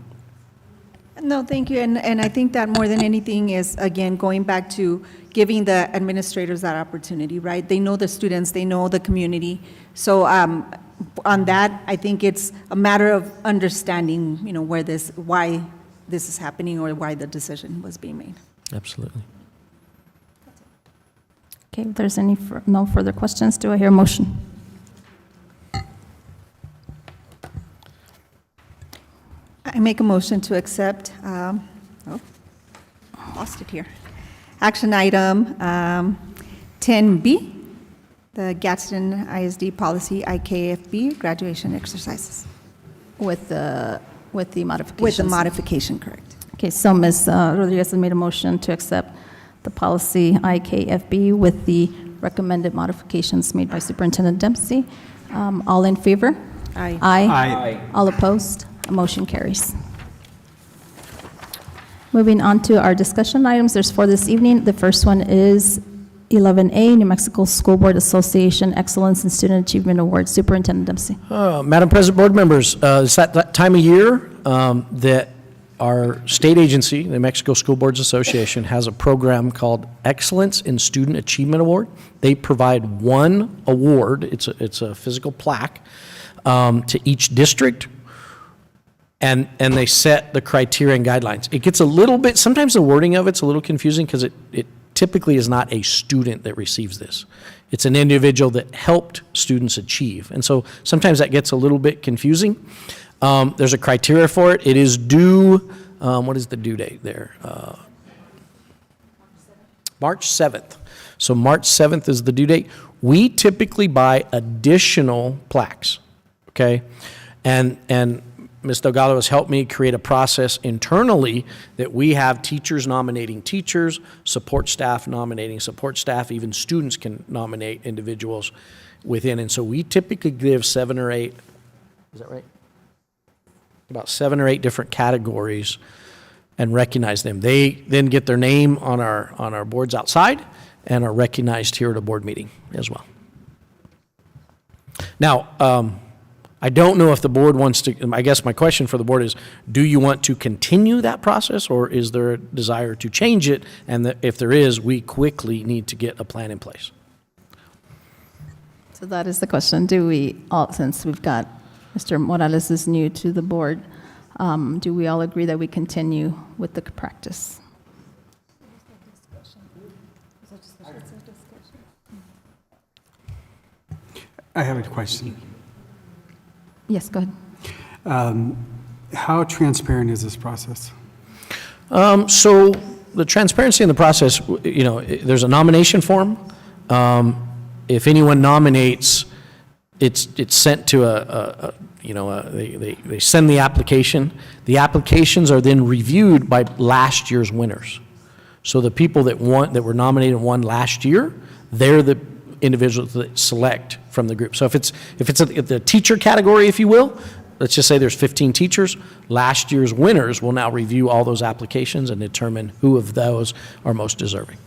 No, thank you. And I think that more than anything is, again, going back to giving the administrators that opportunity, right? They know the students, they know the community. So on that, I think it's a matter of understanding, why this is happening or why the decision was being made. Absolutely. Okay, if there's no further questions, do I hear a motion? I make a motion to accept, lost it here. Action item 10B, the Gadsden ISD policy IKFB graduation exercises. With the modifications? With the modification, correct. Okay, so Ms. Rodriguez has made a motion to accept the policy IKFB with the recommended modifications made by Superintendent Dempsey. All in favor? Aye. Aye. All opposed? Motion carries. Moving on to our discussion items, there's 4 this evening. The first one is 11A, New Mexico School Board Association Excellence in Student Achievement Award. Superintendent Dempsey. Madam President, board members, it's that time of year that our state agency, the New Mexico School Boards Association, has a program called Excellence in Student Achievement Award. They provide one award, it's a physical plaque, to each district, and they set the criteria and guidelines. It gets a little bit, sometimes the wording of it's a little confusing because it typically is not a student that receives this. It's an individual that helped students achieve. And so sometimes that gets a little bit confusing. There's a criteria for it. It is due, what is the due date there? March 7th. So March 7th is the due date. We typically buy additional plaques, okay? And Ms. Delgado has helped me create a process internally that we have teachers nominating teachers, support staff nominating support staff, even students can nominate individuals within. And so we typically give 7 or 8, is that right? About 7 or 8 different categories and recognize them. They then get their name on our boards outside and are recognized here at a board meeting as well. Now, I don't know if the board wants to, I guess my question for the board is, do you want to continue that process, or is there a desire to change it? And if there is, we quickly need to get a plan in place. So that is the question. Do we all, since we've got Mr. Morales is new to the board, do we all agree that we continue with the practice? I have a question. Yes, go ahead. How transparent is this process? So the transparency in the process, there's a nomination form. If anyone nominates, it's sent to they send the application. The applications are then reviewed by last year's winners. So the people that were nominated and won last year, they're the individuals that select from the group. So if it's the teacher category, if you will, let's just say there's 15 teachers, last year's winners will now review all those applications and determine who of those are most deserving.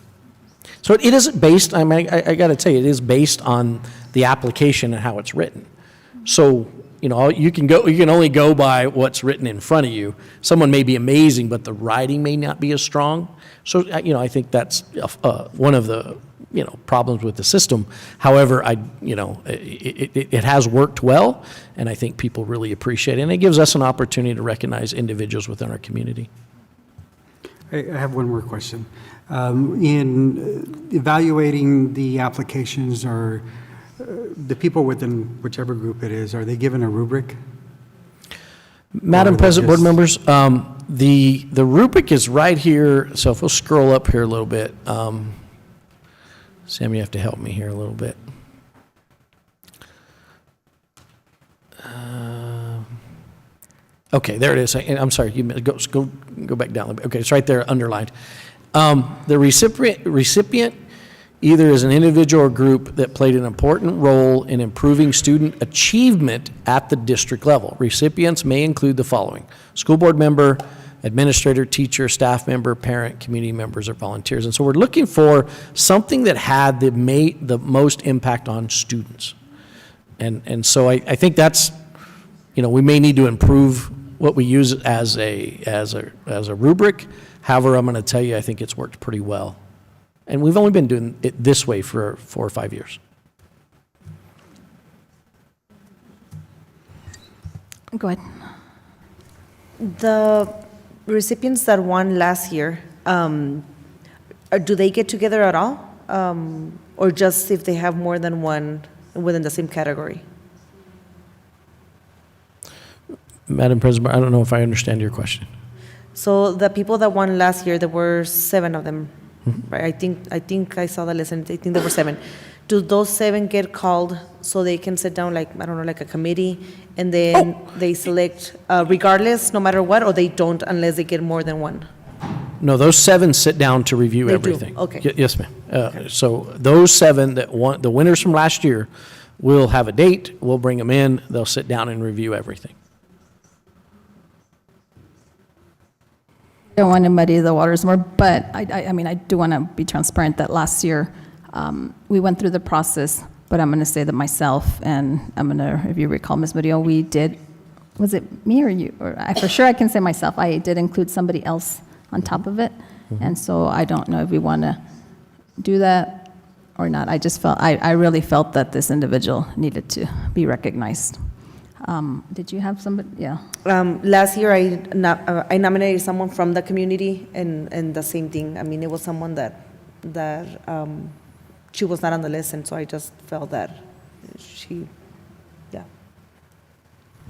So it isn't based, I got to tell you, it is based on the application and how it's written. So, you can only go by what's written in front of you. Someone may be amazing, but the writing may not be as strong. So, I think that's one of the, problems with the system. However, it has worked well, and I think people really appreciate it. And it gives us an opportunity to recognize individuals within our community. I have one more question. In evaluating the applications, or the people within whichever group it is, are they given a rubric? Madam President, board members, the rubric is right here. So if we'll scroll up here a little bit, Sam, you have to help me here a little bit. Okay, there it is. I'm sorry, go back down a little bit. Okay, it's right there underlined. The recipient either is an individual or group that played an important role in improving student achievement at the district level. Recipients may include the following: school board member, administrator, teacher, staff member, parent, community members, or volunteers. And so we're looking for something that had the most impact on students. And so I think that's, we may need to improve what we use as a rubric. However, I'm going to tell you, I think it's worked pretty well. And we've only been doing it this way for 4 or 5 years. Go ahead. The recipients that won last year, do they get together at all? Or just if they have more than one within the same category? Madam President, I don't know if I understand your question. So the people that won last year, there were 7 of them, right? I think I saw the list, and I think there were 7. Do those 7 get called so they can sit down, like, I don't know, like a committee, and then they select regardless, no matter what, or they don't unless they get more than one? No, those 7 sit down to review They do? everything. Okay. Yes, ma'am. Okay. So those 7 that won, the winners from last year, will have a date. We'll bring them in. They'll sit down and review everything. I don't want to muddy the waters more, but I do want to be transparent that last year we went through the process, but I'm going to say that myself, and I'm going to, if you recall, Ms. Murillo, we did, was it me or you? Or for sure I can say myself, I did include somebody else on top of it. And so I don't know if we want to do that or not. I just felt, I really felt that this individual needed to be recognized. Did you have somebody? Yeah. Last year, I nominated someone from the community, and the same thing. I mean, it was someone that she was not on the list, and so I just felt that she, yeah.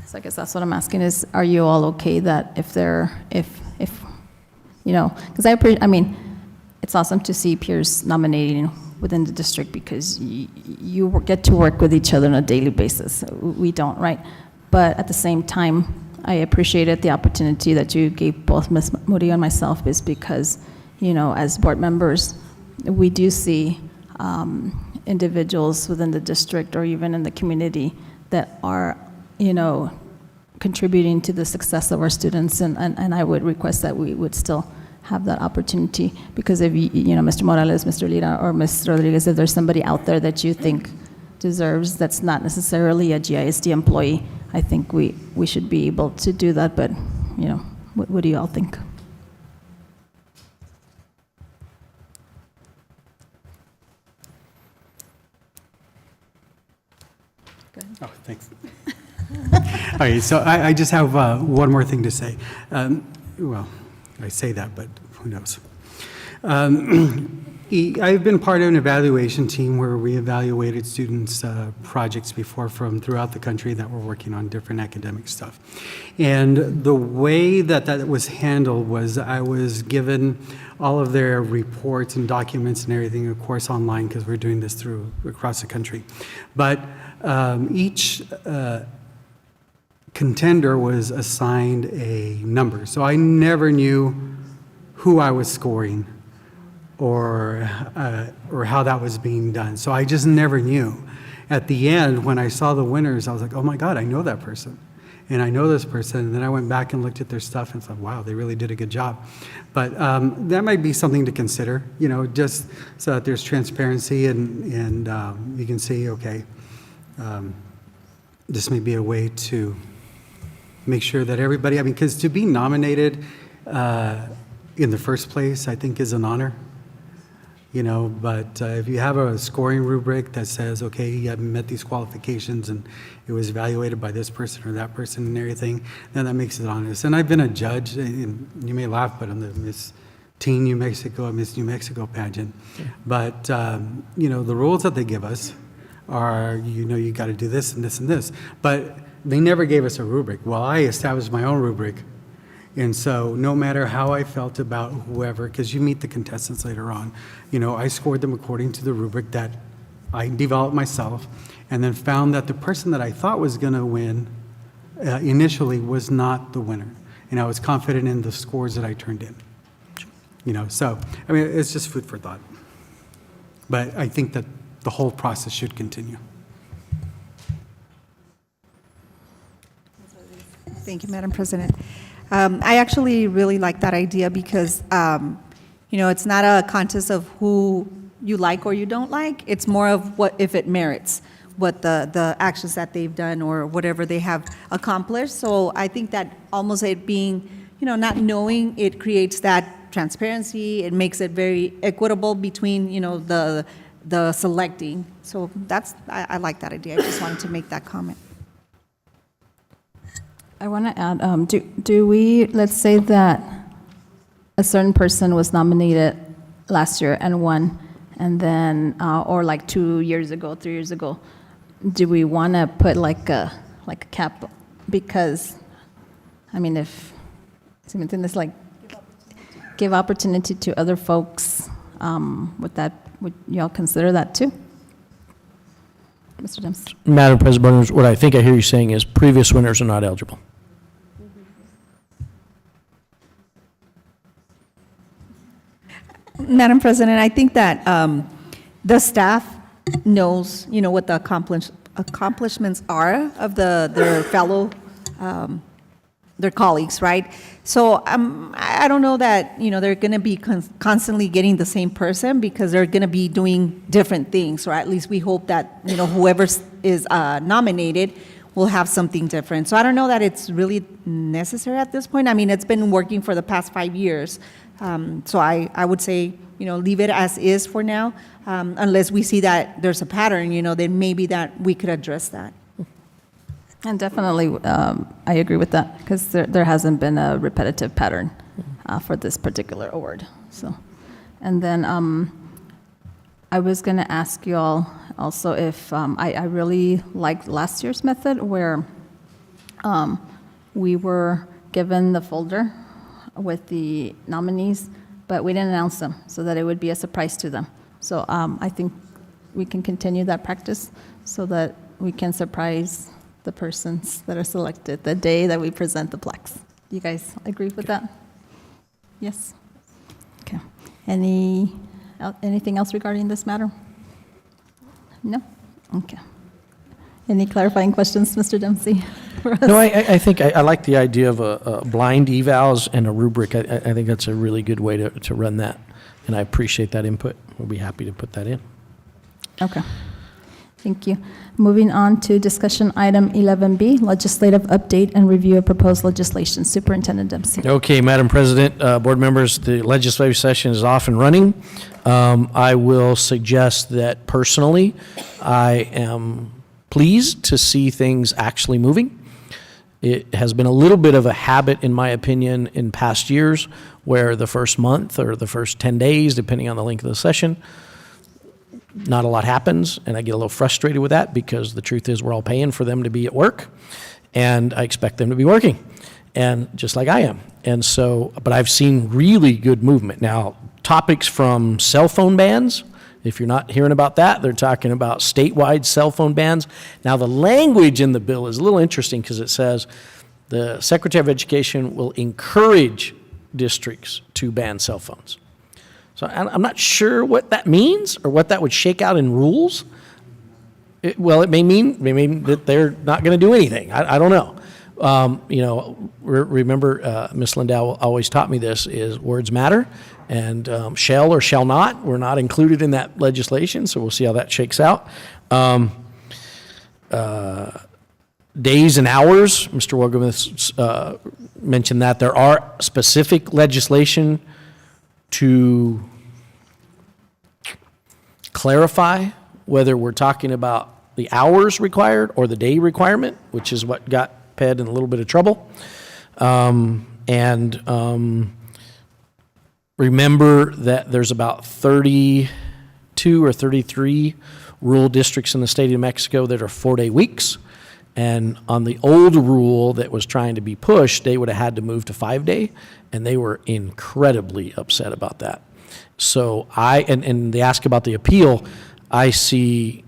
So I guess that's what I'm asking is, are you all okay that if because I mean, it's awesome to see peers nominating within the district because you get to work with each other on a daily basis. We don't, right? But at the same time, I appreciated the opportunity that you gave both Ms. Murillo and myself is because, as board members, we do see individuals within the district or even in the community that are, contributing to the success of our students, and I would request that we would still have that opportunity, because if Mr. Morales, Mr. Lira, or Ms. Rodriguez, if there's somebody out there that you think deserves, that's not necessarily a GISD employee, I think we should be able to do that, but, what do you all think? Oh, thanks. All right, so I just have one more thing to say. Well, I say that, but who knows? I've been part of an evaluation team where we evaluated students' projects before from throughout the country that were working on different academic stuff. And the way that was handled was I was given all of their reports and documents and everything, of course, online, because we're doing this across the country. But each contender was assigned a number. So I never knew who I was scoring or how that was being done. So I just never knew. At the end, when I saw the winners, I was like, oh my God, I know that person. And I know this person. And then I went back and looked at their stuff and thought, wow, they really did a good job. But that might be something to consider, just so that there's transparency and you can see, okay, this may be a way to make sure that everybody, because to be nominated in the first place, I think is an honor. But if you have a scoring rubric that says, okay, you haven't met these qualifications and it was evaluated by this person or that person and everything, then that makes it honest. And I've been a judge, and you may laugh, but on the Miss Teen New Mexico, Miss New Mexico pageant. Yeah. But, the rules that they give us are, you got to do this and this and this. But they never gave us a rubric. Well, I established my own rubric. And so no matter how I felt about whoever, because you meet the contestants later on, I scored them according to the rubric that I developed myself, and then found that the person that I thought was going to win initially was not the winner. And I was confident in the scores that I turned in. So, it's just food for thought. But I think that the whole process should continue. Thank you, Madam President. I actually really like that idea because, it's not a contest of who you like or you don't like. It's more of what if it merits what the actions that they've done or whatever they have accomplished. So I think that almost it being, not knowing, it creates that transparency. It makes it very equitable between, the selecting. So I like that idea. I just wanted to make that comment. I want to add, do we, let's say that a certain person was nominated last year and won, and then, or like 2 years ago, 3 years ago, do we want to put like a cap? Because, if something is like, give opportunity to other folks, would y'all consider that too? Mr. Dempsey. Madam President, what I think I hear you saying is previous winners are not eligible. Madam President, I think that the staff knows, what the accomplishments are of their fellow, their colleagues, right? So I don't know that, they're going to be constantly getting the same person because they're going to be doing different things, or at least we hope that, whoever is nominated will have something different. So I don't know that it's really necessary at this point. It's been working for the past 5 years. So I would say, leave it as is for now, unless we see that there's a pattern, then maybe that we could address that. And definitely, I agree with that, because there hasn't been a repetitive pattern for this particular award. So, and then I was going to ask you all also if I really liked last year's method where we were given the folder with the nominees, but we didn't announce them so that it would be a surprise to them. So I think we can continue that practice so that we can surprise the persons that are selected the day that we present the plaques. You guys agree with that? Yes? Okay. Anything else regarding this matter? No? Okay. Any clarifying questions, Mr. Dempsey? for us? No, I think I like the idea of a blind evals and a rubric. I think that's a really good way to run that, and I appreciate that input. We'll be happy to put that in. Okay. Thank you. Moving on to discussion item 11B, legislative update and review of proposed legislation. Superintendent Dempsey. Okay, Madam President, board members, the legislative session is off and running. I will suggest that personally, I am pleased to see things actually moving. It has been a little bit of a habit, in my opinion, in past years, where the first month or the first 10 days, depending on the length of the session, not a lot happens, and I get a little frustrated with that because the truth is we're all paying for them to be at work, and I expect them to be working, and just like I am. And so, but I've seen really good movement. Now, topics from cell phone bans, if you're not hearing about that, they're talking about statewide cell phone bans. Now, the language in the bill is a little interesting because it says the Secretary of Education will encourage districts to ban cell phones. So I'm not sure what that means or what that would shake out in rules. It may mean that they're not going to do anything. I don't know. Remember, Ms. Lindau always taught me this, is words matter, and shall or shall not were not included in that legislation, so we'll see how that shakes out. Days and hours, Mr. Wogemuth mentioned that there are specific legislation to clarify whether we're talking about the hours required or the day requirement, which is what got PED in a little bit of trouble. Remember that there's about 32 or 33 rural districts in the state of New Mexico that are 4-day weeks. And on the old rule that was trying to be pushed, they would have had to move to 5-day, and they were incredibly upset about that. So and they ask about the appeal, I see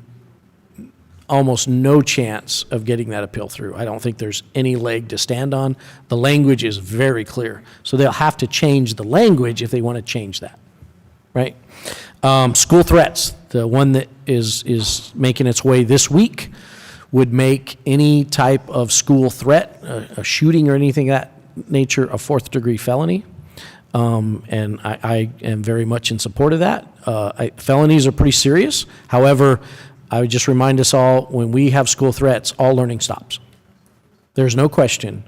almost no chance of getting that appeal through. I don't think there's any leg to stand on. The language is very clear. So they'll have to change the language if they want to change that, right? School threats, the one that is making its way this week, would make any type of school threat, a shooting or anything of that nature, a 4th-degree felony. And I am very much in support of that. Felonies are pretty serious. However, I would just remind us all, when we have school threats, all learning stops. There's no question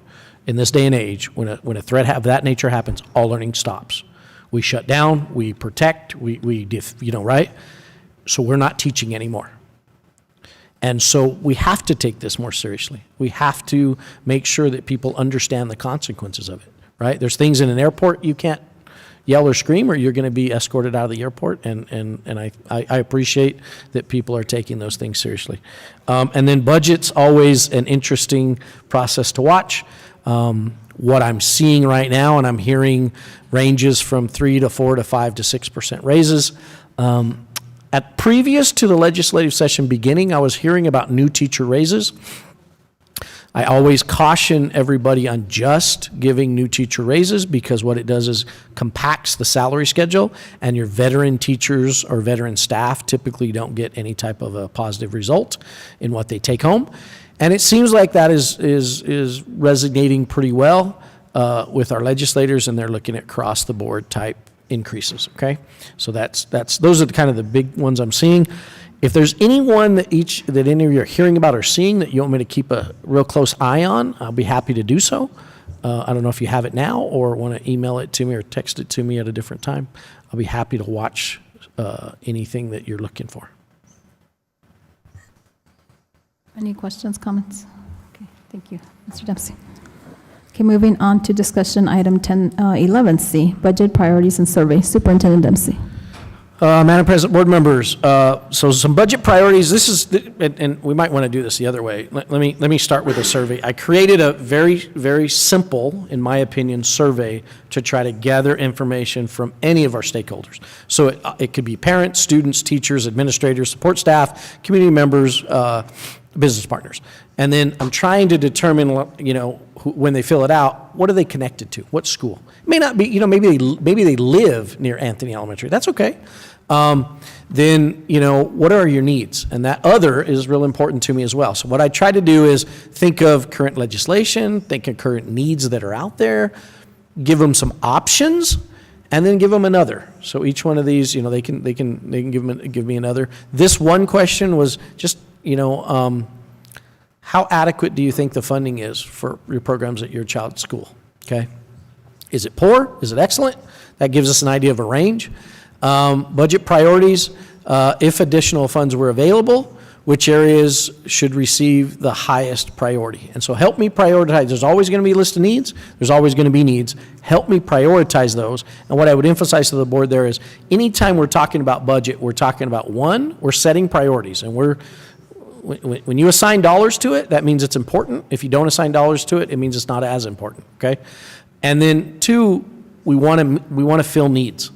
in this day and age, when a threat of that nature happens, all learning stops. We shut down, we protect, right? So we're not teaching anymore. And so we have to take this more seriously. We have to make sure that people understand the consequences of it, right? There's things in an airport you can't yell or scream, or you're going to be escorted out of the airport, and I appreciate that people are taking those things seriously. And then budget's always an interesting process to watch. What I'm seeing right now, and I'm hearing ranges from 3 to 4 to 5 to 6% raises. Previous to the legislative session beginning, I was hearing about new teacher raises. I always caution everybody on just giving new teacher raises, because what it does is compacts the salary schedule, and your veteran teachers or veteran staff typically don't get any type of a positive result in what they take home. And it seems like that is resonating pretty well with our legislators, and they're looking at across the board type increases, okay? So those are the kind of the big ones I'm seeing. If there's anyone that any of you are hearing about or seeing that you want me to keep a real close eye on, I'll be happy to do so. I don't know if you have it now or want to email it to me or text it to me at a different time. I'll be happy to watch anything that you're looking for. Any questions, comments? Okay, thank you. Mr. Dempsey. Okay, moving on to discussion item 11C, budget priorities and survey. Superintendent Dempsey. Madam President, board members, so some budget priorities. This is, and we might want to do this the other way. Let me start with a survey. I created a very, very simple, in my opinion, survey to try to gather information from any of our stakeholders. So it could be parents, students, teachers, administrators, support staff, community members, business partners. And then I'm trying to determine, when they fill it out, what are they connected to? What school? It may not be, maybe they live near Anthony Elementary. That's okay. Then, what are your needs? And that other is real important to me as well. So what I try to do is think of current legislation, think of current needs that are out there, give them some options, and then give them another. So each one of these, they can give me another. This one question was just, how adequate do you think the funding is for your programs at your child's school? Okay. Is it poor? Is it excellent? That gives us an idea of a range. Budget priorities, if additional funds were available, which areas should receive the highest priority? And so help me prioritize. There's always going to be a list of needs. There's always going to be needs. Help me prioritize those. And what I would emphasize to the board there is anytime we're talking about budget, we're talking about we're setting priorities. And when you assign dollars to it, that means it's important. If you don't assign dollars to it, it means it's not as important, okay? And then two, we want to fill needs.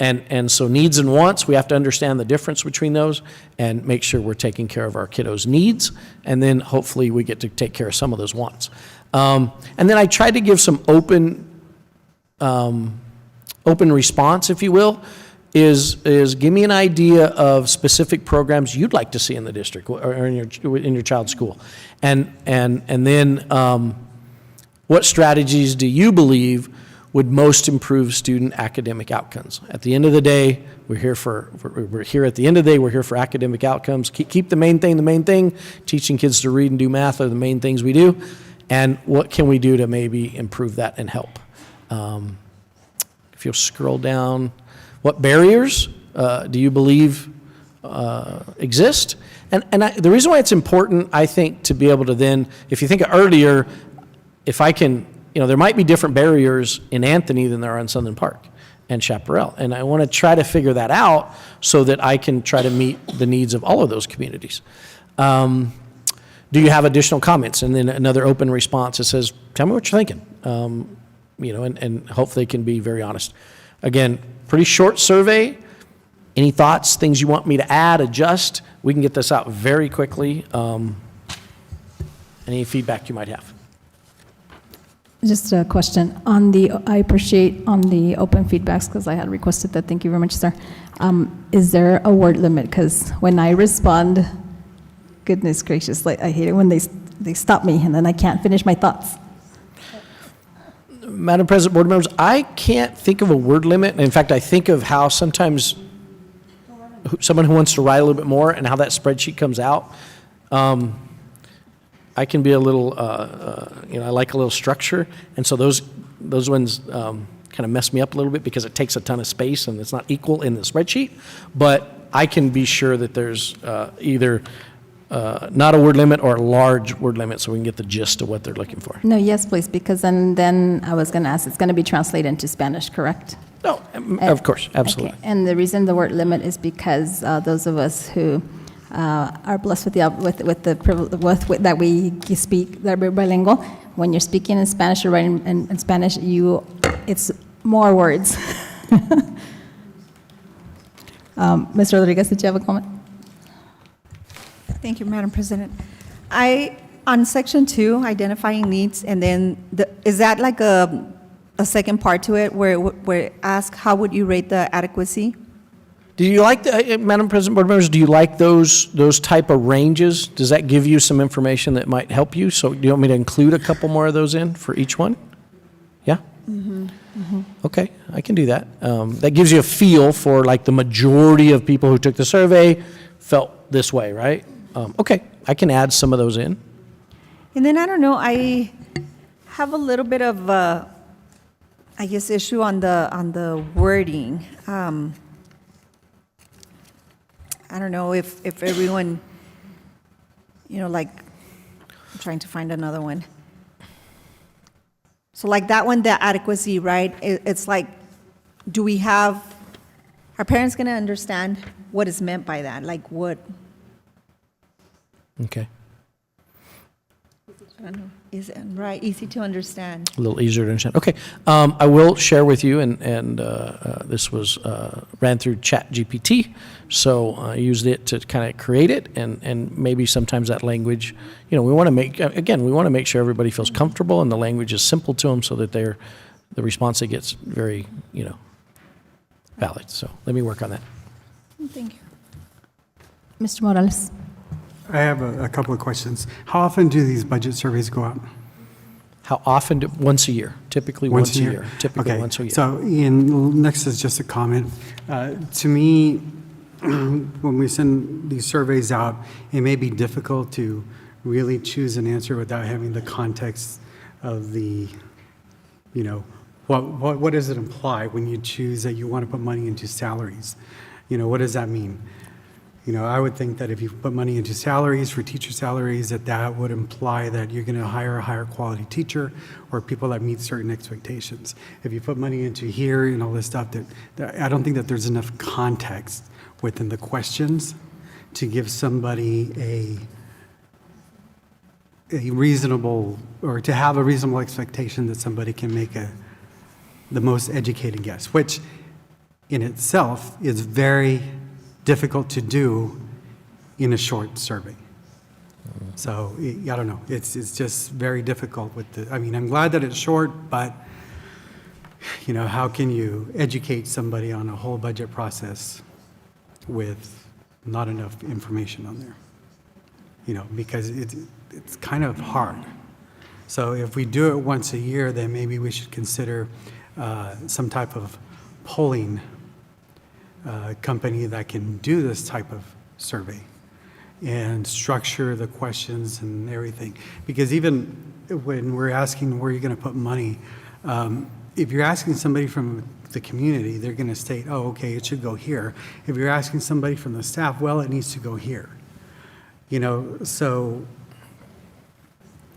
And so needs and wants, we have to understand the difference between those and make sure we're taking care of our kiddos' needs, and then hopefully we get to take care of some of those wants. And then I tried to give some open response, if you will, is give me an idea of specific programs you'd like to see in the district or in your child's school. And then what strategies do you believe would most improve student academic outcomes? At the end of the day, we're here for academic outcomes. Keep the main thing. Teaching kids to read and do math are the main things we do. And what can we do to maybe improve that and help? If you'll scroll down, what barriers do you believe exist? And the reason why it's important, I think, to be able to then, if you think earlier, if I can, there might be different barriers in Anthony than there are in Southern Park and Chaparral. And I want to try to figure that out so that I can try to meet the needs of all of those communities. Do you have additional comments? And then another open response that says, tell me what you're thinking. And hopefully they can be very honest. Again, pretty short survey. Any thoughts, things you want me to add, adjust? We can get this out very quickly. Any feedback you might have? Just a question I appreciate on the open feedbacks, because I had requested that. Thank you very much, sir. Is there a word limit? Because when I respond, goodness gracious, I hate it when they stop me and then I can't finish my thoughts. Madam President, board members, I can't think of a word limit. In fact, I think of how sometimes someone who wants to write a little bit more and how that spreadsheet comes out. I can be a little, I like a little structure, and so those ones kind of mess me up a little bit because it takes a ton of space and it's not equal in the spreadsheet. But I can be sure that there's either not a word limit or a large word limit, so we can get the gist of what they're looking for. No, yes, please, because then I was going to ask, it's going to be translated into Spanish, correct? No, of course, absolutely. Okay. And the reason the word limit is because those of us who are blessed with that we speak, that we're bilingual. When you're speaking in Spanish or writing in Spanish, it's more words. Ms. Rodriguez, did you have a comment? Thank you, Madam President. On section 2, identifying needs, and then is that like a second part to it where it asks how would you rate the adequacy? Do you like, Madam President, board members, do you like those type of ranges? Does that give you some information that might help you? So do you want me to include a couple more of those in for each one? Yeah? Mm-hmm. Mm-hmm. Okay, I can do that. That gives you a feel for like the majority of people who took the survey felt this way, right? Okay, I can add some of those in. And then I don't know, I have a little bit of, issue on the wording. I don't know if everyone, I'm trying to find another one. So like that one, the adequacy, right? It's like, are parents going to understand what is meant by that? Like what? Okay. I don't know, is right, easy to understand. A little easier to understand. Okay, I will share with you, and this was ran through ChatGPT, so I used it to kind of create it, and maybe sometimes that language, we want to make sure everybody feels comfortable and the language is simple to them so that the response they get is very, valid. So let me work on that. Thank you. Mr. Morales. I have a couple of questions. How often do these budget surveys go out? How often? Once a year, typically once a year. Typically Okay. once a year. So next is just a comment. To me, when we send these surveys out, it may be difficult to really choose an answer without having the context of the, what does it imply when you choose that you want to put money into salaries? What does that mean? I would think that if you put money into salaries, for teacher salaries, that would imply that you're going to hire a higher quality teacher or people that meet certain expectations. If you put money into here and all this stuff, that I don't think that there's enough context within the questions to give somebody a reasonable, or to have a reasonable expectation that somebody can make the most educated guess, which in itself is very difficult to do in a short survey. So I don't know. It's just very difficult I'm glad that it's short, but how can you educate somebody on a whole budget process with not enough information on there? Because it's kind of hard. So if we do it once a year, then maybe we should consider some type of polling company that can do this type of survey and structure the questions and everything. Because even when we're asking where you're going to put money, if you're asking somebody from the community, they're going to state, oh, okay, it should go here. If you're asking somebody from the staff, well, it needs to go here. So,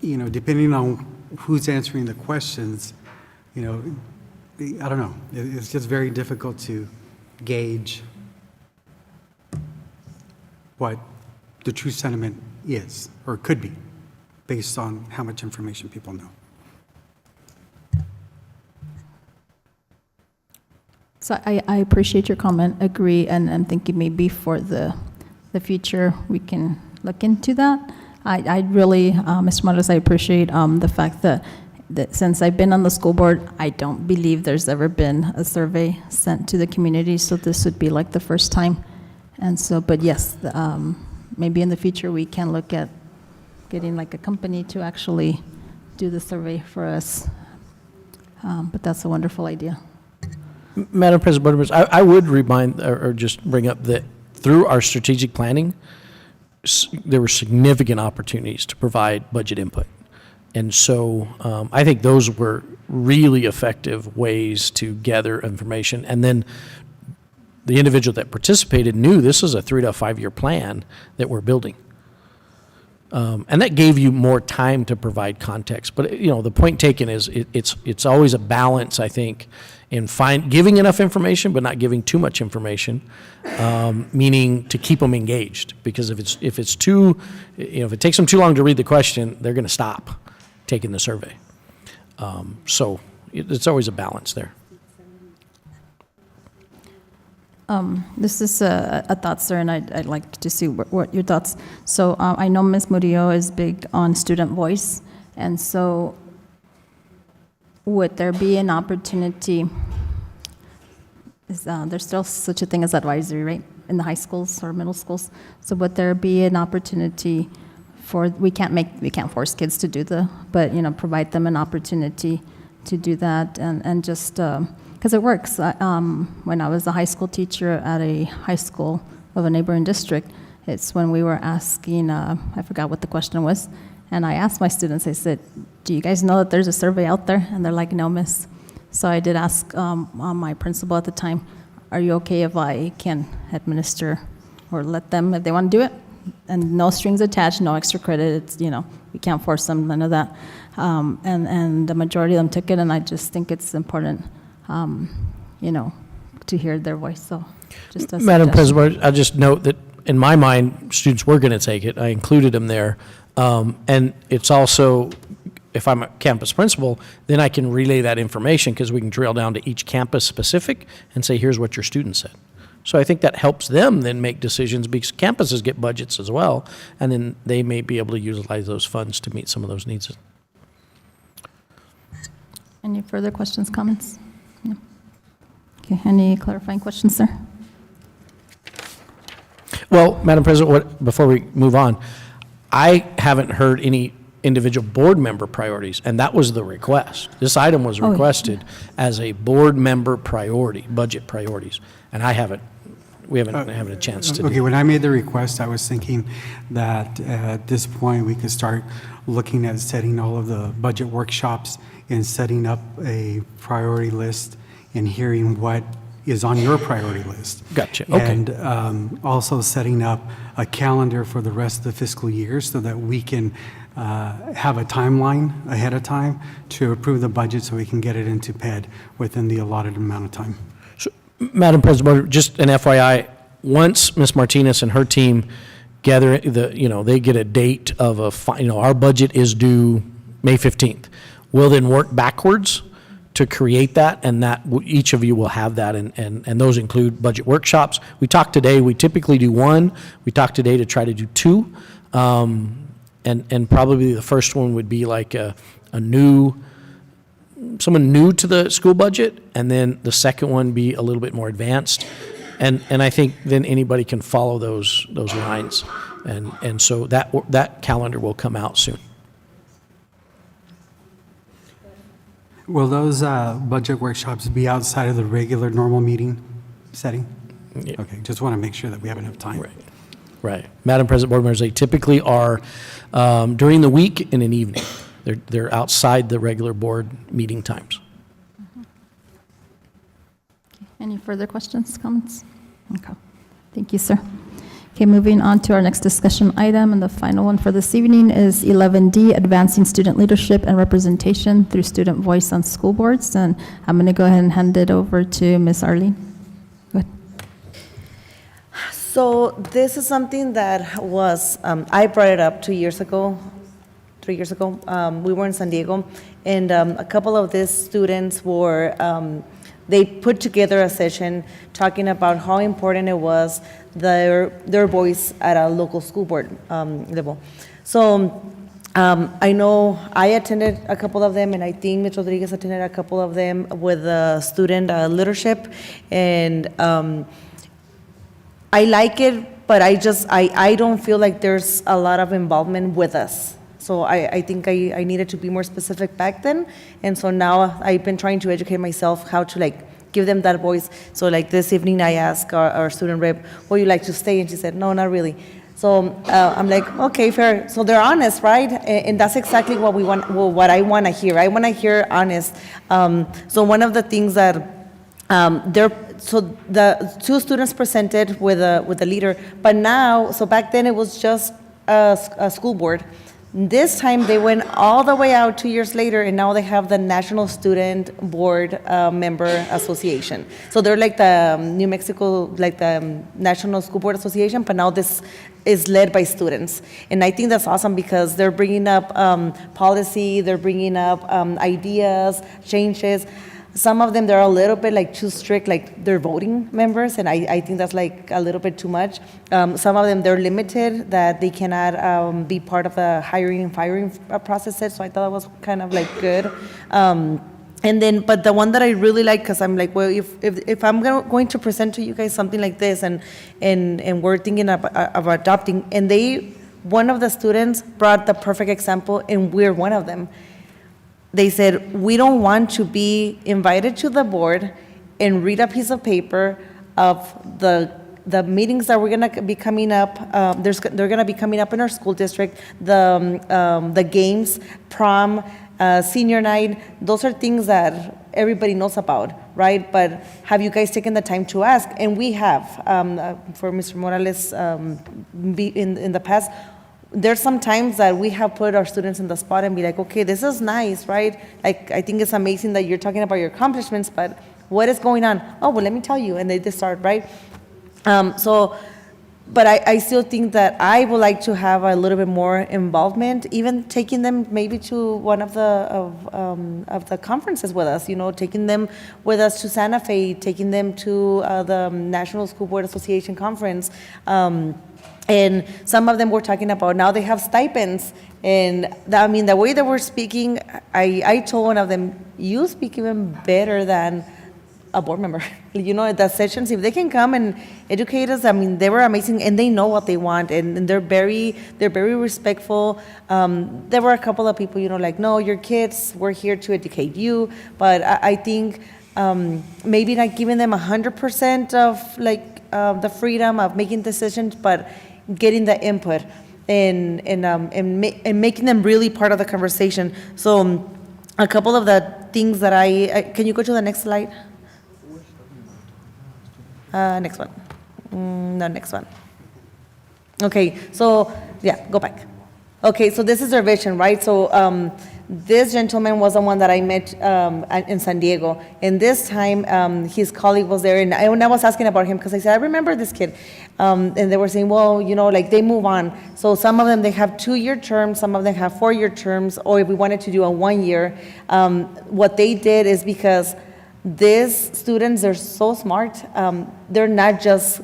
depending on who's answering the questions, I don't know. It's just very difficult to gauge what the true sentiment is or could be based on how much information people know. So I appreciate your comment, agree, and I'm thinking maybe for the future we can look into that. I really, Mr. Morales, I appreciate the fact that since I've been on the school board, I don't believe there's ever been a survey sent to the community, so this would be like the first time. And so, but yes, maybe in the future we can look at getting like a company to actually do the survey for us. But that's a wonderful idea. Madam President, Board members, I would remind or just bring up that through our strategic planning, there were significant opportunities to provide budget input. And so I think those were really effective ways to gather information. And then the individual that participated knew this is a 3 to 5 year plan that we're building. And that gave you more time to provide context. But the point taken is it's always a balance, I think, in giving enough information but not giving too much information, meaning to keep them engaged. Because if it takes them too long to read the question, they're going to stop taking the survey. So it's always a balance there. This is a thought, sir, and I'd like to see what your thoughts. So I know Ms. Murillo is big on student voice, and so would there be an opportunity, there's still such a thing as advisory, right, in the high schools or middle schools, so would there be an opportunity we can't force kids to do but provide them an opportunity to do that, and just because it works. When I was a high school teacher at a high school of a neighboring district, it's when we were asking, I forgot what the question was, and I asked my students, I said, do you guys know that there's a survey out there? And they're like, no, miss. So I did ask my principal at the time, are you okay if I can administer or let them, if they want to do it? And no strings attached, no extra credit. It's, we can't force them, none of that. And the majority of them took it, and I just think it's important, to hear their voice. So, just Madam President, I'll just note that in my mind, students were going to take it. I included them there. And it's also, if I'm a campus principal, then I can relay that information because we can drill down to each campus specific and say, here's what your student said. So I think that helps them then make decisions because campuses get budgets as well, and then they may be able to utilize those funds to meet some of those needs. Any further questions, comments? No. Okay, any clarifying questions, sir? Well, Madam President, before we move on, I haven't heard any individual board member priorities, and that was the request. This item was requested as a board member priority, budget priorities, and we haven't had a chance to Okay, do. when I made the request, I was thinking that at this point, we could start looking at setting all of the budget workshops and setting up a priority list and hearing what is on your priority list. Gotcha, okay. And also setting up a calendar for the rest of the fiscal year so that we can have a timeline ahead of time to approve the budget so we can get it into PED within the allotted amount of time. So, Madam President, just an FYI, once Ms. Martinez and her team gather they get a date of our budget is due May 15th. We'll then work backwards to create that, and that each of you will have that, and those include budget workshops. We talked today, we typically do one. We talked today to try to do two, and probably the first one would be like someone new to the school budget, and then the second one be a little bit more advanced, and I think then anybody can follow those lines, and so that calendar will come out soon. Will those budget workshops be outside of the regular normal meeting setting? Yeah. Okay, just want to make sure that we have enough time. Right. Madam President, board members, they typically are during the week and an evening. They're outside the regular board meeting times. Any further questions, comments? Okay, thank you, sir. Okay, moving on to our next discussion item, and the final one for this evening is 11D, Advancing Student Leadership and Representation Through Student Voice on School Boards. And I'm going to go ahead and hand it over to Ms. Arlene. Go ahead. So this is something that was, I brought it up 3 years ago. We were in San Diego, and a couple of these students were, they put together a session talking about how important it was, their voice at a local school board level. So I know I attended a couple of them, and I think Ms. Rodriguez attended a couple of them with student leadership, and I like it, but I don't feel like there's a lot of involvement with us. So I think I needed to be more specific back then, and so now I've been trying to educate myself how to give them that voice. So this evening I asked our student rep, would you like to stay? And she said, no, not really. So I'm like, okay, fair. So they're honest, right? And that's exactly what we want, what I want to hear. I want to hear honest. So one of the things that so the two students presented with a leader, but now, so back then it was just a school board. This time they went all the way out 2 years later, and now they have the National Student Board Member Association. So they're like the New Mexico, like the National School Board Association, but now this is led by students. And I think that's awesome because they're bringing up policy, they're bringing up ideas, changes. Some of them, they're a little bit too strict, they're voting members, and I think that's a little bit too much. Some of them, they're limited, that they cannot be part of the hiring and firing processes, so I thought that was kind of good. And then, but the one that I really like, because I'm well, if I'm going to present to you guys something like this, and we're thinking of adopting, and one of the students brought the perfect example, and we're one of them. They said, we don't want to be invited to the board and read a piece of paper of the meetings that we're going to be coming up. They're going to be coming up in our school district, the games, prom, senior night. Those are things that everybody knows about, right? But have you guys taken the time to ask? And we have, for Mr. Morales in the past. There's some times that we have put our students in the spot and be like, okay, this is nice, right? I think it's amazing that you're talking about your accomplishments, but what is going on? Oh, well, let me tell you. And they just start, right? So but I still think that I would like to have a little bit more involvement, even taking them maybe to one of the conferences with us, taking them with us to Santa Fe, taking them to the National School Board Association conference. And some of them were talking about now they have stipends. And the way that we're speaking, I told one of them, you speak even better than a board member. The sessions, if they can come and educate us, they were amazing, and they know what they want, and they're very respectful. There were a couple of people, like, no, your kids, we're here to educate you. But I think maybe not giving them 100% of the freedom of making decisions, but getting the input and making them really part of the conversation. So a couple of the things that can you go to the next slide? Next one. No, next one. Okay, so yeah, go back. Okay, so this is their vision, right? So this gentleman was the one that I met in San Diego, and this time his colleague was there, and I was asking about him because I said, I remember this kid, and they were saying, well, they move on. So some of them, they have 2-year terms, some of them have 4-year terms, or if we wanted to do a 1-year, what they did is because these students, they're so smart, they're not just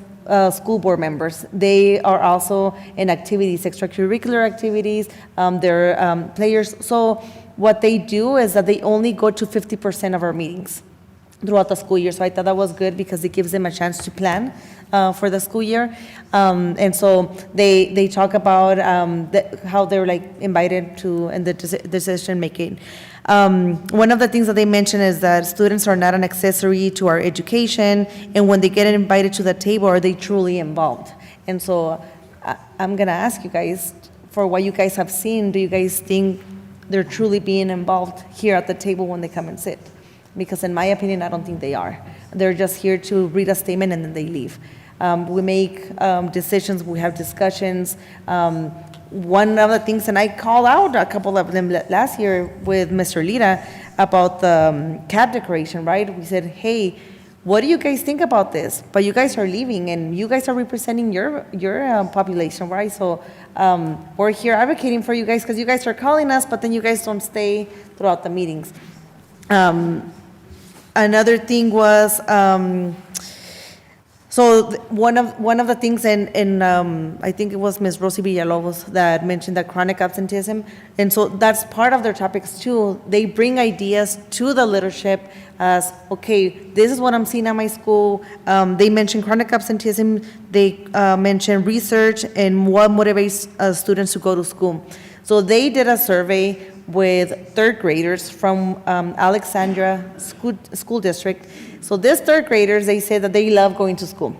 school board members. They are also in activities, extracurricular activities, they're players. So what they do is that they only go to 50% of our meetings throughout the school year. So I thought that was good because it gives them a chance to plan for the school year. And so they talk about how they're invited to in the decision making. One of the things that they mention is that students are not an accessory to our education, and when they get invited to the table, are they truly involved? And so I'm gonna ask you guys, for what you guys have seen, do you guys think they're truly being involved here at the table when they come and sit? Because in my opinion, I don't think they are. They're just here to read a statement and then they leave. We make decisions, we have discussions. One of the things, and I called out a couple of them last year with Mr. Lira about the cap decoration, right? We said, hey, what do you guys think about this? But you guys are leaving, and you guys are representing your population, right? So we're here advocating for you guys because you guys are calling us, but then you guys don't stay throughout the meetings. Another thing was, so one of the things, and I think it was Ms. Rosie Villalobos that mentioned that chronic absenteeism, and so that's part of their topics too. They bring ideas to the leadership as, okay, this is what I'm seeing at my school. They mention chronic absenteeism, they mention research and what motivates students to go to school. So they did a survey with third graders from Alexandria School District. So these third graders, they said that they love going to school.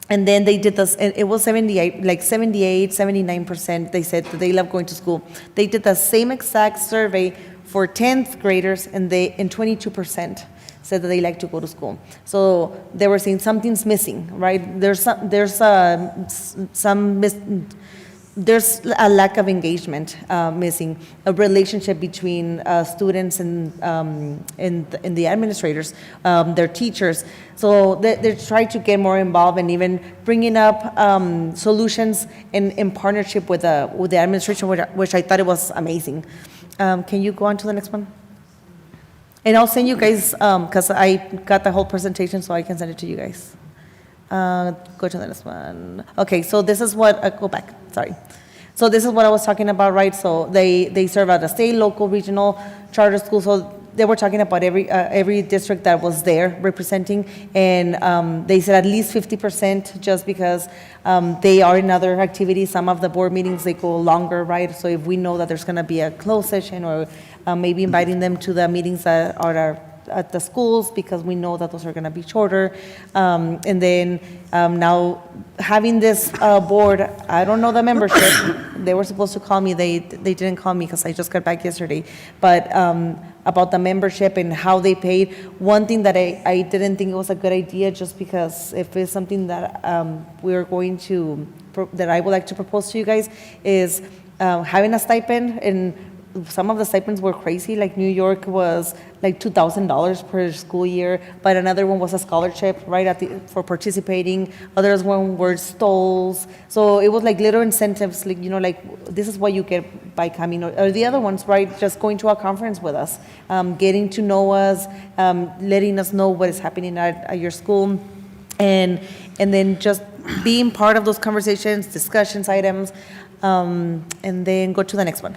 And then they did this, and it was 78, 79%, they said that they love going to school. They did the same exact survey for 10th graders, and 22% said that they like to go to school. So they were saying something's missing, right? There's a lack of engagement missing, a relationship between students and the administrators, their teachers. So they're trying to get more involved and even bringing up solutions in partnership with the administration, which I thought it was amazing. Can you go on to the next one? And I'll send you guys, because I got the whole presentation, so I can send it to you guys. Go to the next one. Okay, so this is what, go back, sorry. So this is what I was talking about, right? So they serve at a state, local, regional, charter school. So they were talking about every district that was there representing, and they said at least 50% just because they are in other activities. Some of the board meetings, they go longer, right? So if we know that there's gonna be a closed session, or maybe inviting them to the meetings that are at the schools, because we know that those are going to be shorter. And then now having this board, I don't know the membership. They were supposed to call me. They didn't call me because I just got back yesterday. But about the membership and how they paid, one thing that I didn't think it was a good idea, just because if it's something that we're going to, that I would like to propose to you guys, is having a stipend and some of the stipends were crazy. Like New York was like $2,000 per school year, but another one was a scholarship, right, for participating. Others one were stoles. So it was like little incentives, like, you know, like this is what you get by coming. Or the other ones, right, just going to a conference with us, getting to know us, letting us know what is happening at your school, and then just being part of those conversations, discussions, items, and then go to the next one.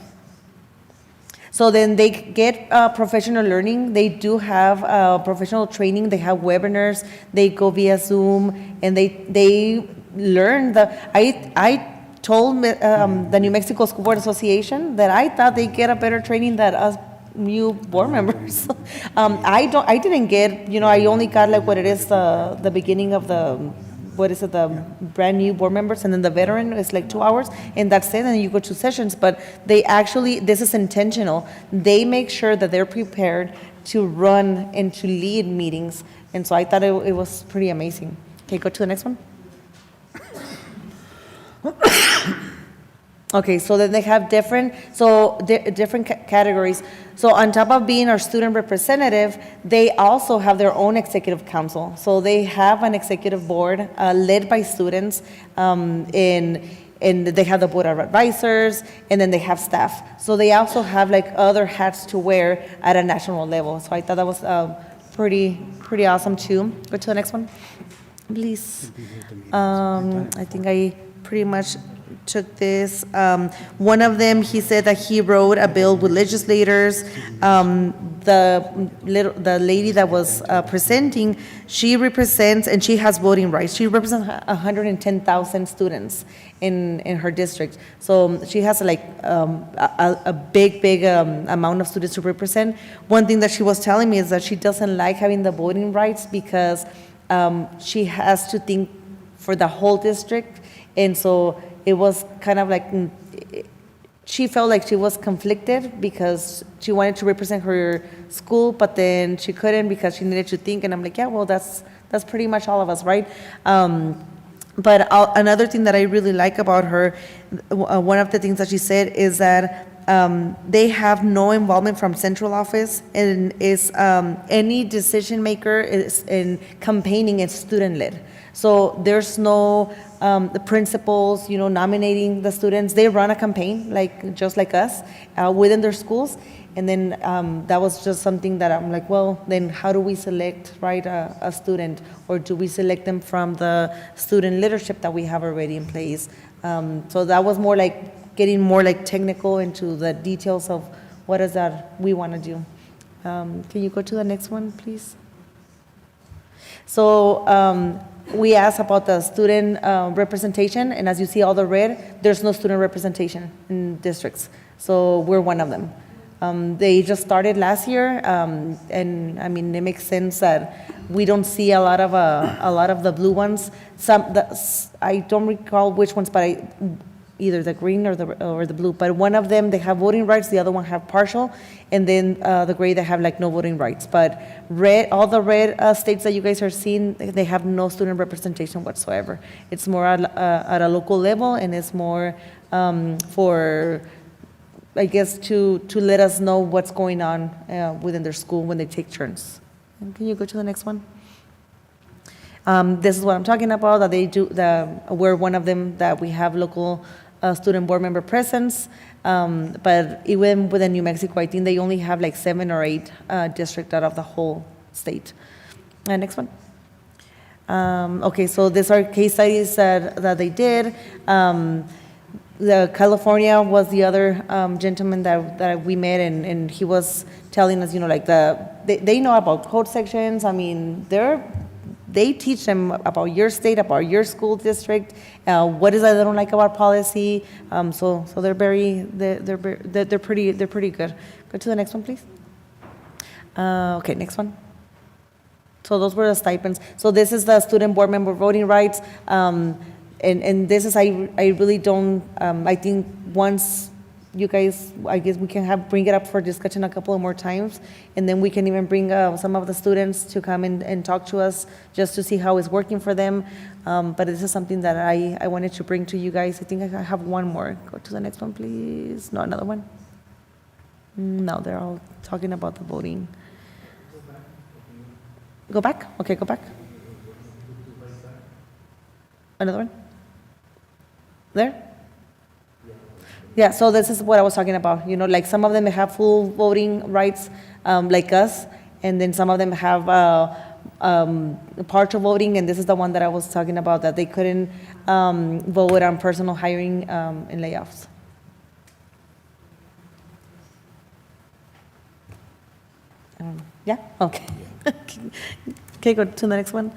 So then they get professional learning. They do have professional training. They have webinars. They go via Zoom, and they learn. I told the New Mexico School Board Association that I thought they get a better training than us new board members. I didn't get, you know, I only got like what it is, the beginning of the brand new board members, and then the veteran is like 2 hours, and that's it, and you go to sessions. But they actually, this is intentional. They make sure that they're prepared to run and to lead meetings, and so I thought it was pretty amazing. Okay, go to the next one. Okay, so then they have different categories. So on top of being our student representative, they also have their own executive council. So they have an executive board led by students, and they have the board of advisors, and then they have staff. So they also have like other hats to wear at a national level. So I thought that was pretty awesome too. Go to the next one, please. I think I pretty much took this. One of them, he said that he wrote a bill with legislators. The lady that was presenting, she represents, and she has voting rights. She represents 110,000 students in her district. So she has like a big amount of students to represent. One thing that she was telling me is that she doesn't like having the voting rights because she has to think for the whole district, and so it was kind of like, she felt like she was conflicted because she wanted to represent her school, but then she couldn't because she needed to think. And I'm like, yeah, well, that's pretty much all of us, right? But another thing that I really like about her, one of the things that she said is that they have no involvement from central office, and is any decision maker is in campaigning is student led. So there's no the principals, you know, nominating the students. They run a campaign just like us within their schools, and then that was just something that I'm like, well, then how do we select, right, a student, or do we select them from the student leadership that we have already in place? So that was more like getting more like technical into the details of what is that we want to do. Can you go to the next one, please? So we asked about the student representation, and as you see all the red, there's no student representation in districts. So we're one of them. They just started last year, and I mean, it makes sense that we don't see a lot of the blue ones. I don't recall which ones, but either the green or the blue. But one of them, they have voting rights. The other one have partial, and then the gray, they have like no voting rights. But all the red states that you guys are seeing, they have no student representation whatsoever. It's more at a local level, and it's more for, I guess, to let us know what's going on within their school when they take turns. And can you go to the next one? This is what I'm talking about, that they do, we're one of them, that we have local student board member presence, but even within New Mexico, I think they only have like 7 or 8 districts out of the whole state. Next one. Okay, so these are case studies that they did. The California was the other gentleman that we met, and he was telling us, you know, like they know about code sections. I mean, they teach them about your state, about your school district, what is that they don't like about policy. So they're pretty good. Go to the next one, please. Okay, next one. So those were the stipends. So this is the student board member voting rights. And this is, I really don't, I think once you guys, I guess we can bring it up for discussion a couple of more times, and then we can even bring some of the students to come and talk to us just to see how it's working for them. But this is something that I wanted to bring to you guys. I think I have one more. Go to the next one, please. No, another one. No, they're all talking about the voting. Go back? Okay, go back. Another one? There? Yeah, so this is what I was talking about. You know, like some of them have full voting rights, like us, and then some of them have partial voting, and this is the one that I was talking about, that they couldn't vote on personal hiring and layoffs. Yeah? Okay. Okay, go to the next one.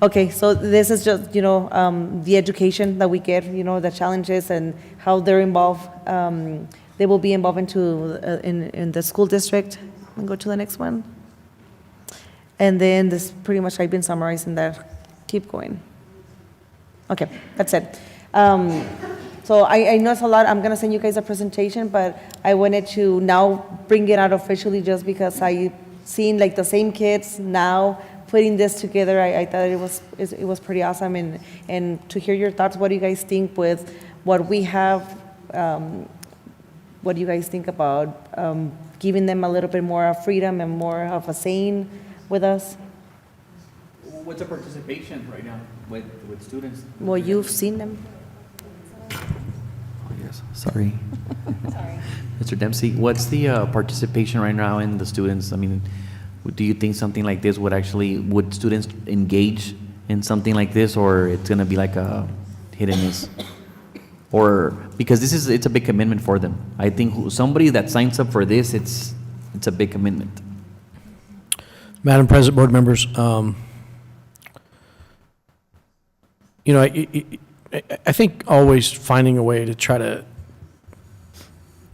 Okay, so this is just, you know, the education that we get, you know, the challenges and how they're involved. They will be involved in the school district. And go to the next one. And then this pretty much, I've been summarizing that. Keep going. Okay, that's it. So I know it's a lot. I'm going to send you guys a presentation, but I wanted to now bring it out officially just because I seen like the same kids now putting this together. I thought it was pretty awesome, and to hear your thoughts. What do you guys think with what we have? What do you guys think about giving them a little bit more freedom and more of a saying with us? What's the participation right now with students? Well, you've seen them. Oh, yes, sorry. Sorry. Mr. Dempsey, what's the participation right now in the students? I mean, do you think something like this would students engage in something like this, or it's gonna be like a hit and miss? Or, because it's a big commitment for them. I think somebody that signs up for this, it's a big commitment. Madam President, board members, you know, I think always finding a way to try to,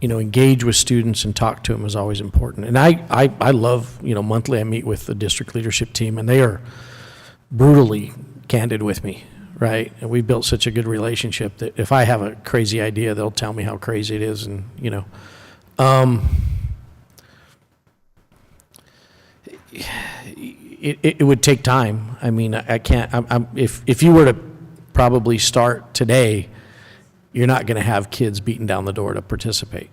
you know, engage with students and talk to them is always important. And I love, you know, monthly I meet with the district leadership team, and they are brutally candid with me, right? And we built such a good relationship that if I have a crazy idea, they'll tell me how crazy it is, and, you know. It would take time. I mean, I can't, if you were to probably start today, you're not going to have kids beating down the door to participate.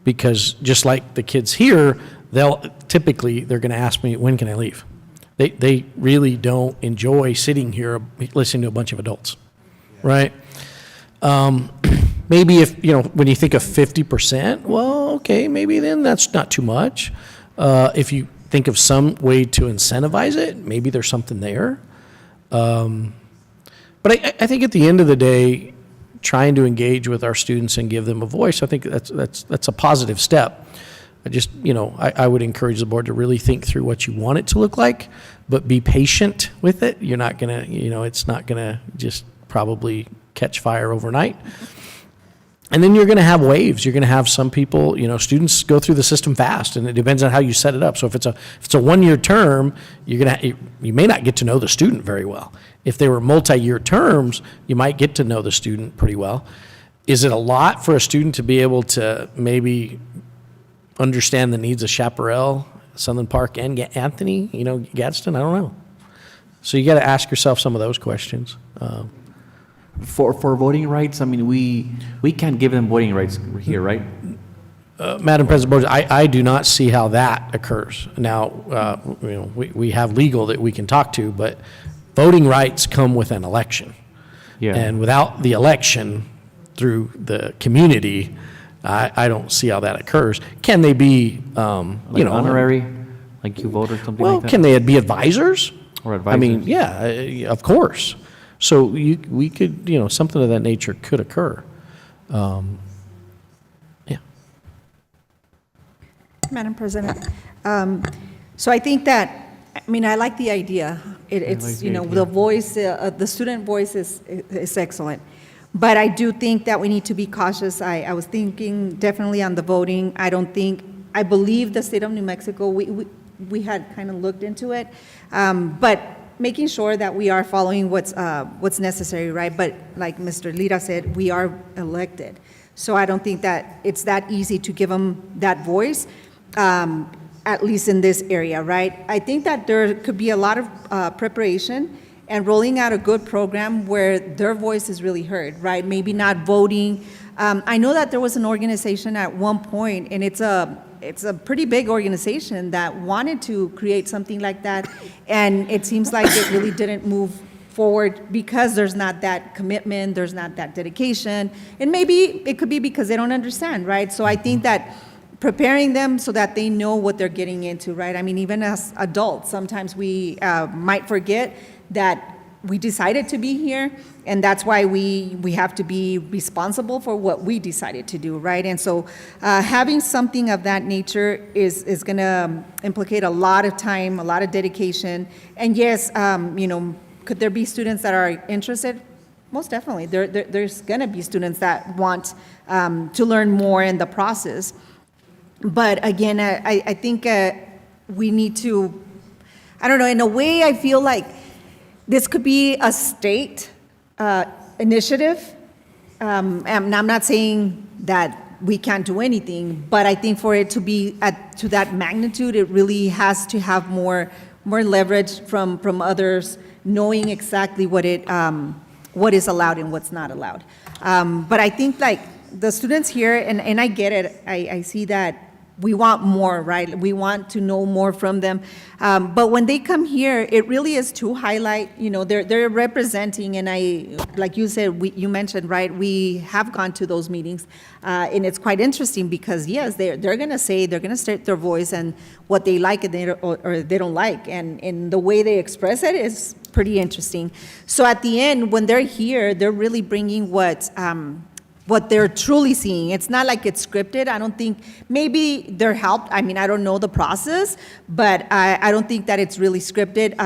Because just like the kids here, they're going to ask me, when can I leave? They really don't enjoy sitting here listening to a bunch of adults, right? Maybe if, you know, when you think of 50%, well, okay, maybe then that's not too much. If you think of some way to incentivize it, maybe there's something there. But I think at the end of the day, trying to engage with our students and give them a voice, I think that's a positive step. I just, you know, I would encourage the board to really think through what you want it to look like, but be patient with it. You're not gonna, you know, it's not gonna just probably catch fire overnight. And then you're going to have waves. You're going to have some people, you know, students go through the system fast, and it depends on how you set it up. So if it's a 1-year term, you may not get to know the student very well. If they were multi-year terms, you might get to know the student pretty well. Is it a lot for a student to be able to maybe understand the needs of Chaparral, Sunland Park, and Anthony, you know, Gadsden? I don't know. So you got to ask yourself some of those questions. For voting rights, I mean, we can't give them voting rights here, right? Madam President, I do not see how that occurs. Now, you know, we have legal that we can talk to, but voting rights come with an election. Yeah. And without the election through the community, I don't see how that occurs. Can they be, Like honorary, like you vote or something like that? Well, can they be advisors? Or advisors? I mean, yeah, of course. So we could, you know, something of that nature could occur. Yeah. Madam President, so I think that, I mean, I like the idea. It's, you know, the voice, the student voice is excellent. But I do think that we need to be cautious. I was thinking definitely on the voting. I believe the state of New Mexico, we had kind of looked into it. But making sure that we are following what's necessary, right? But like Mr. Lira said, we are elected. So I don't think that it's that easy to give them that voice, at least in this area, right? I think that there could be a lot of preparation and rolling out a good program where their voice is really heard, right? Maybe not voting I know that there was an organization at one point, and it's a pretty big organization that wanted to create something like that, and it seems like it really didn't move forward because there's not that commitment, there's not that dedication, and maybe it could be because they don't understand, right? So I think that preparing them so that they know what they're getting into, right? I mean, even as adults, sometimes we might forget that we decided to be here, and that's why we have to be responsible for what we decided to do, right? And so having something of that nature is going to implicate a lot of time, a lot of dedication, and yes, could there be students that are interested? Most definitely. There's going to be students that want to learn more in the process. But again, I think we need to, I don't know, in a way I feel like this could be a state initiative. And I'm not saying that we can't do anything, but I think for it to be to that magnitude, it really has to have more leverage from others, knowing exactly what is allowed and what's not allowed. But I think like the students here, and I get it, I see that we want more, right? We want to know more from them. But when they come here, it really is to highlight, they're representing, and like you said, you mentioned, right? We have gone to those meetings, and it's quite interesting because yes, they're going to state their voice and what they like and or they don't like, and the way they express it is pretty interesting. So at the end, when they're here, they're really bringing what they're truly seeing. It's not like it's scripted. I don't think, maybe they're helped. I mean, I don't know the process, but I don't think that it's really scripted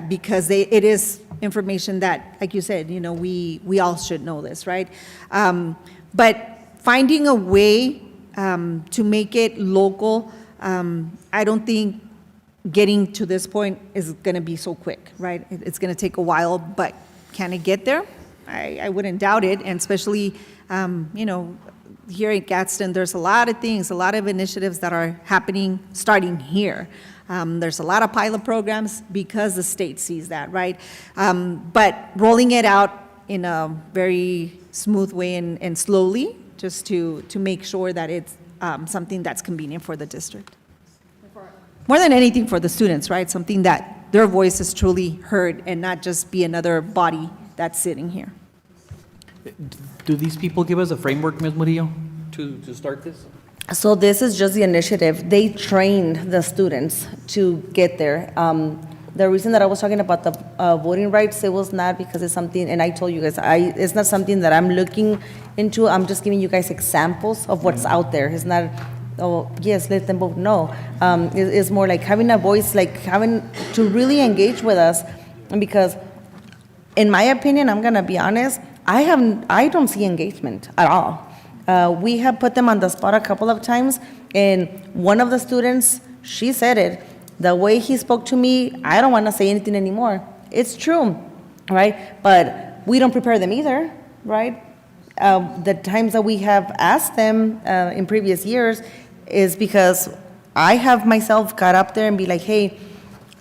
because it is information that, like you said, we all should know this, right? But finding a way to make it local, I don't think getting to this point is gonna be so quick, right? It's gonna take a while, but can it get there? I wouldn't doubt it, and especially here at Gadsden, there's a lot of things, a lot of initiatives that are happening starting here. There's a lot of pilot programs because the state sees that, right? But rolling it out in a very smooth way and slowly, just to make sure that it's something that's convenient for the district. More than anything for the students, right? Something that their voice is truly heard and not just be another body that's sitting here. Do these people give us a framework, Ms. Murillo, to start this? So this is just the initiative. They trained the students to get there. The reason that I was talking about the voting rights, it was not because it's something, and I told you guys, it's not something that I'm looking into. I'm just giving you guys examples of what's out there. It's not, oh, yes, let them vote. No. It's more like having a voice, like having to really engage with us. And because, in my opinion, I'm going to be honest, I don't see engagement at all. We have put them on the spot a couple of times, and one of the students, she said it, the way he spoke to me, I don't want to say anything anymore. It's true, right? But we don't prepare them either, right? The times that we have asked them in previous years is because I have myself got up there and be like, hey,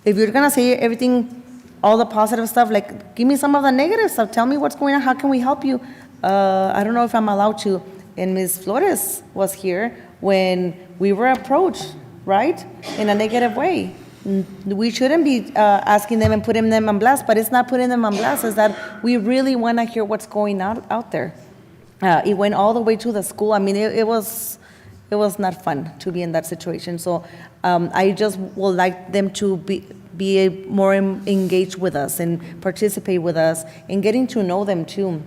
if you're going to say everything, all the positive stuff, like give me some of the negative stuff. Tell me what's going on. How can we help you? I don't know if I'm allowed to. And Ms. Flores was here when we were approached, right? In a negative way. We shouldn't be asking them and putting them on blast, but it's not putting them on blast. It's that we really want to hear what's going on out there. It went all the way to the school. I mean, it was not fun to be in that situation. So I just would like them to be more engaged with us and participate with us and getting to know them too.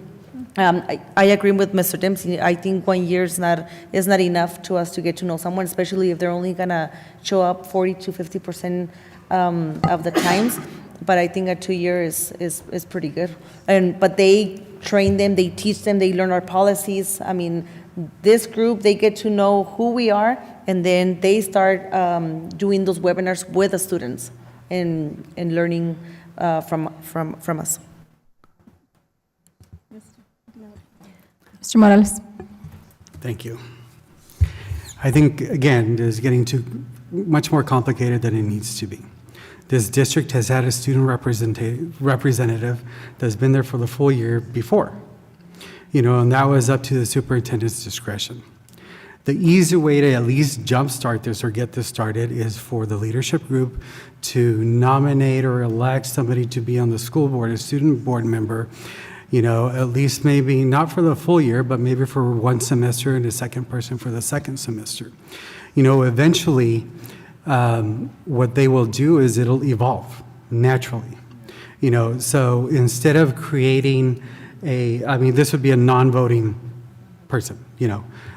I agree with Mr. Dempsey. I think 1 year is not enough to us to get to know someone, especially if they're only gonna show up 40 to 50% of the times. But I think a 2 year is pretty good. But they train them, they teach them, they learn our policies. I mean, this group, they get to know who we are, and then they start doing those webinars with the students and learning from us. Mr. Morales. Thank you. I think, again, it is getting much more complicated than it needs to be. This district has had a student representative that's been there for the full year before. and that was up to the superintendent's discretion. The easy way to at least jumpstart this or get this started is for the leadership group to nominate or elect somebody to be on the school board, a student board member, at least maybe not for the full year, but maybe for one semester and a second person for the second semester. Eventually, what they will do is it'll evolve naturally. So instead of creating this would be a non-voting person,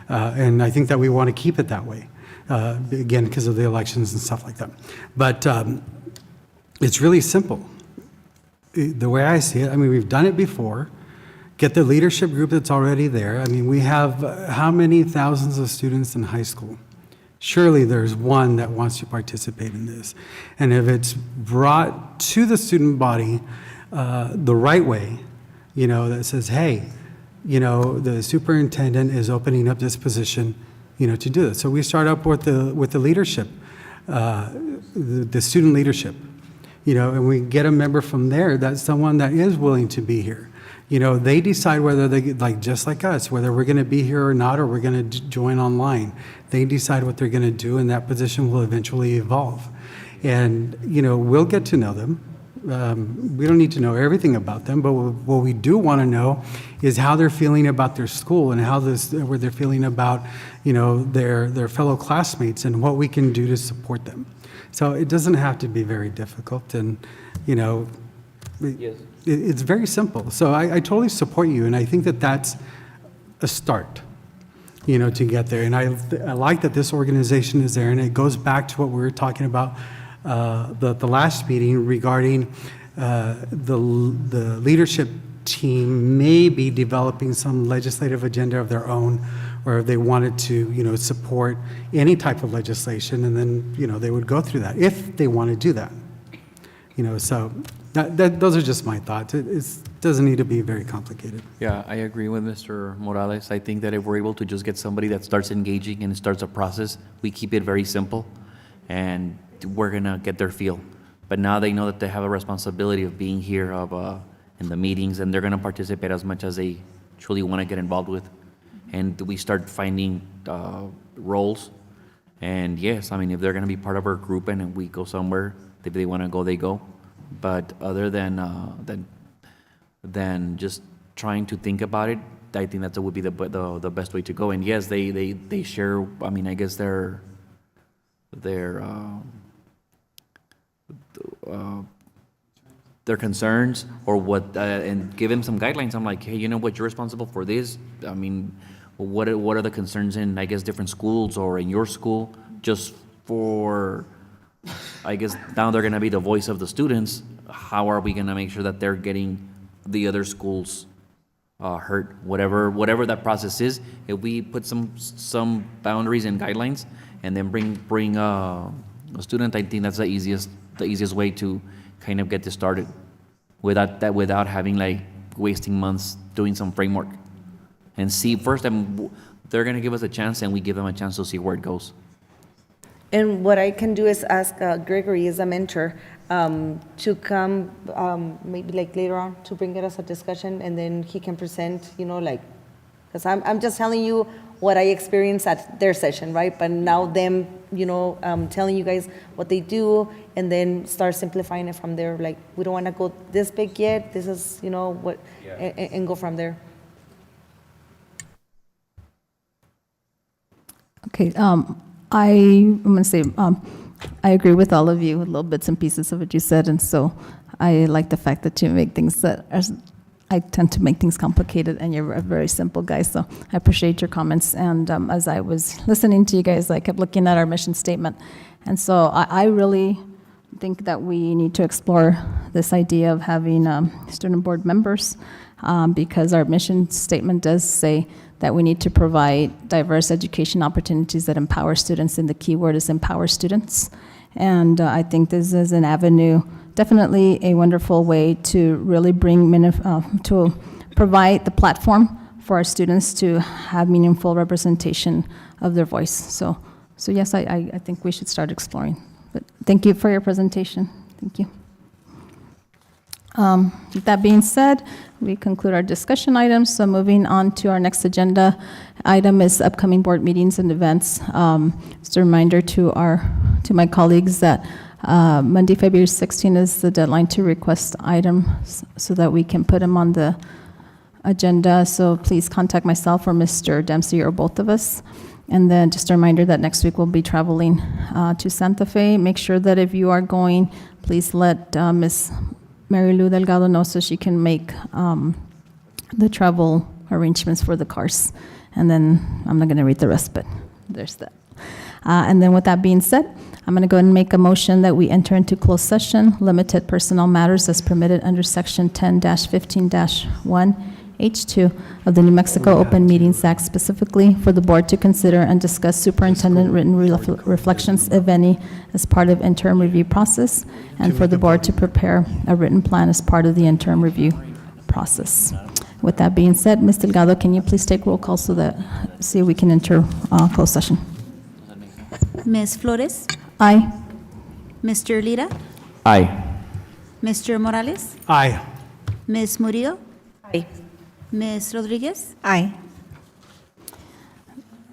and I think that we want to keep it that way, again, because of the elections and stuff like that. But it's really simple. The way I see it, we've done it before. Get the leadership group that's already there. We have how many thousands of students in high school? Surely there's one that wants to participate in this. And if it's brought to the student body the right way, that says, hey, the superintendent is opening up this position, to do this. So we start up with the leadership, the student leadership, and we get a member from there that's someone that is willing to be here. They decide whether they, just like us, whether we're going to be here or not, or we're going to join online. They decide what they're going to do, and that position will eventually evolve. And, we'll get to know them. We don't need to know everything about them, but what we do want to know is how they're feeling about their school and where they're feeling about, their fellow classmates and what we can do to support them. So it doesn't have to be very difficult, and, Yes. it's very simple. So I totally support you, and I think that that's a start, to get there. And I like that this organization is there, and it goes back to what we were talking about the last meeting regarding the leadership team may be developing some legislative agenda of their own, or if they wanted to, support any type of legislation, and then, they would go through that if they want to do that. So those are just my thoughts. It doesn't need to be very complicated. Yeah, I agree with Mr. Morales. I think that if we're able to just get somebody that starts engaging and starts a process, we keep it very simple, and we're gonna get their feel. But now they know that they have a responsibility of being here, in the meetings, and they're gonna participate as much as they truly want to get involved with. And we start finding roles. And yes, if they're gonna be part of our group and we go somewhere, if they want to go, they go. But other than just trying to think about it, I think that would be the best way to go. And yes, they share. I guess their concerns or what, and give them some guidelines. I'm like, hey, you're responsible for this. What are the concerns in, I guess, different schools or in your school, just for, I guess now they're going to be the voice of the students. How are we going to make sure that they're getting the other schools heard? Whatever that process is, if we put some boundaries and guidelines, and then bring a student, I think that's the easiest way to kind of get this started, without having wasting months doing some framework, and see first. They're going to give us a chance, and we give them a chance to see where it goes. And what I can do is ask Gregory as a mentor to come maybe later on to bring it as a discussion, and then he can present, because I'm just telling you what I experienced at their session, right? But now them, telling you guys what they do, and then start simplifying it from there. We don't want to go this big yet. This is, what, yeah. and go from there. Okay. I'm going to say I agree with all of you with little bits and pieces of what you said, and so I like the fact that you make things I tend to make things complicated, and you're a very simple guy, so I appreciate your comments. And as I was listening to you guys, I kept looking at our mission statement, and so I really think that we need to explore this idea of having student board members, because our mission statement does say that we need to provide diverse education opportunities that empower students, and the key word is empower students. And I think this is an avenue, definitely a wonderful way to really to provide the platform for our students to have meaningful representation of their voice. So yes, I think we should start exploring. But thank you for your presentation. Thank you. With that being said, we conclude our discussion items. So moving on to our next agenda item is upcoming board meetings and events. Just a reminder to my colleagues that Monday, February 16 is the deadline to request items so that we can put them on the agenda. So please contact myself or Mr. Dempsey or both of us. And then just a reminder that next week we'll be traveling to Santa Fe. Make sure that if you are going, please let Ms. Mary Lou Delgado know so she can make the travel arrangements for the cars. And then I'm not going to read the rest, but there's that. And then with that being said, I'm going to go ahead and make a motion that we enter into closed session, limited personnel matters as permitted under Section 10-15-1. H2 of the New Mexico Open Meetings Act, specifically for the board to consider and discuss superintendent written reflections, if any, as part of interim review process, and for the board to prepare a written plan as part of the interim review process. With that being said, Ms. Delgado, can you please take roll call so that, see if we can enter closed session? Ms. Flores, Aye. Mr. Lira, Aye. Mr. Morales, Aye. Ms. Murillo, Aye. Ms. Rodriguez. Aye.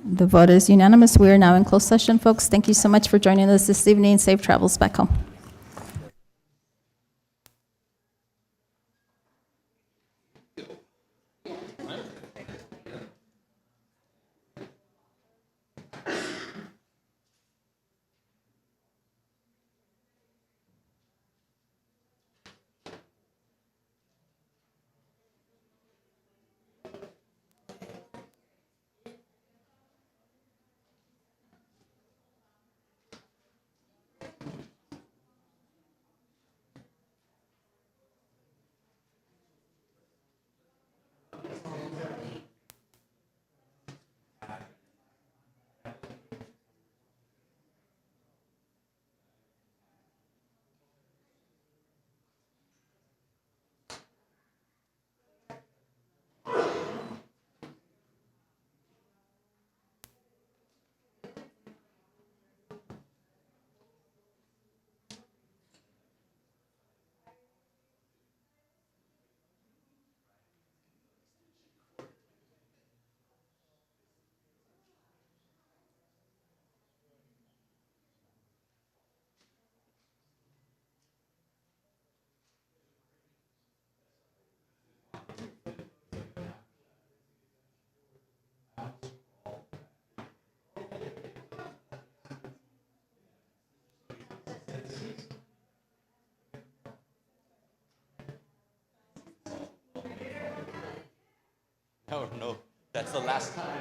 The vote is unanimous. We are now in closed session, folks. Thank you so much for joining us this evening. Safe travels back home. Oh, no, that's the last time.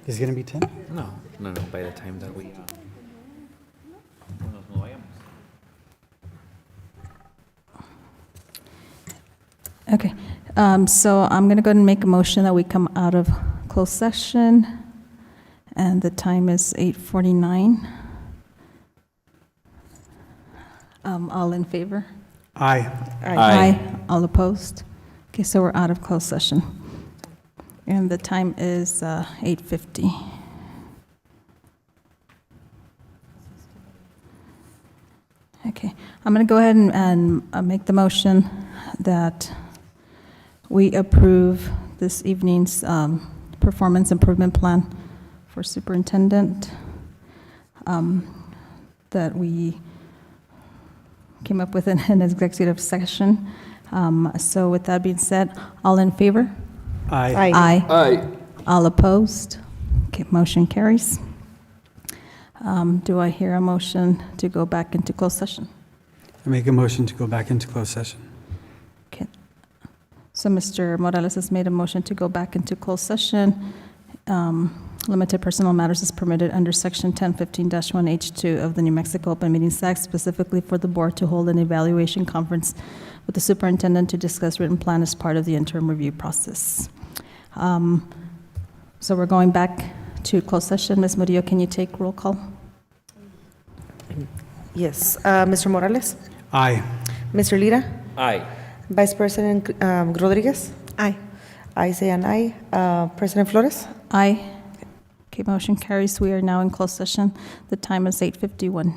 Is it going to be 10? No, by the time that we... nos vayamos. Okay, so I'm going to go ahead and make a motion that we come out of closed session, and the time is 8:49. All in favor? Aye. Aye. All opposed? Okay, so we're out of closed session. And the time is 8:50. Okay, I'm going to go ahead and make the motion that we approve this evening's performance improvement plan for superintendent that we came up with in an executive session. So with that being said, all in favor? Aye. Aye. All opposed? Okay, motion carries. Do I hear a motion to go back into closed session? I make a motion to go back into closed session. Okay. So Mr. Morales has made a motion to go back into closed session. Limited personal matters is permitted under Section 1015-1H2 of the New Mexico Open Meetings Act, specifically for the board to hold an evaluation conference with the superintendent to discuss written plan as part of the interim review process. So we're going back to closed session. Ms. Murillo, can you take roll call? Yes. Mr. Morales? Aye. Mr. Lira? Aye. Vice President Rodriguez? Aye. I say an aye. President Flores? Aye. Okay, motion carries. We are now in closed session. The time is 8:51.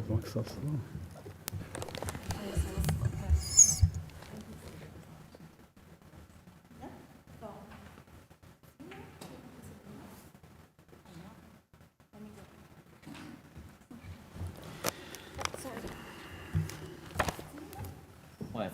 Walk so slow. What?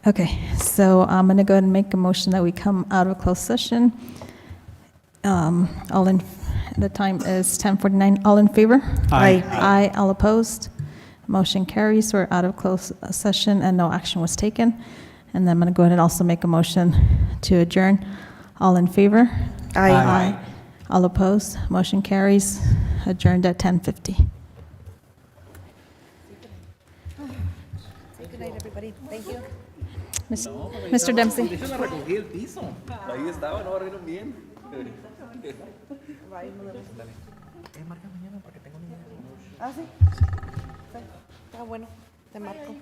Okay, so I'm going to go ahead and make a motion that we come out of closed session. The time is 10:49. All in favor? Aye. Aye, all opposed? Motion carries. We're out of closed session and no action was taken. And then I'm going to go ahead and also make a motion to adjourn. All in favor? Aye. Aye. All opposed? Motion carries. Adjourned at 10:50. Good night, everybody. Thank you. Mr. Dempsey. Recogí el piso. Ahí estaba, no arreglaron bien. Marca mañana porque tengo una idea. Ah, sí. Está bueno. Te marco.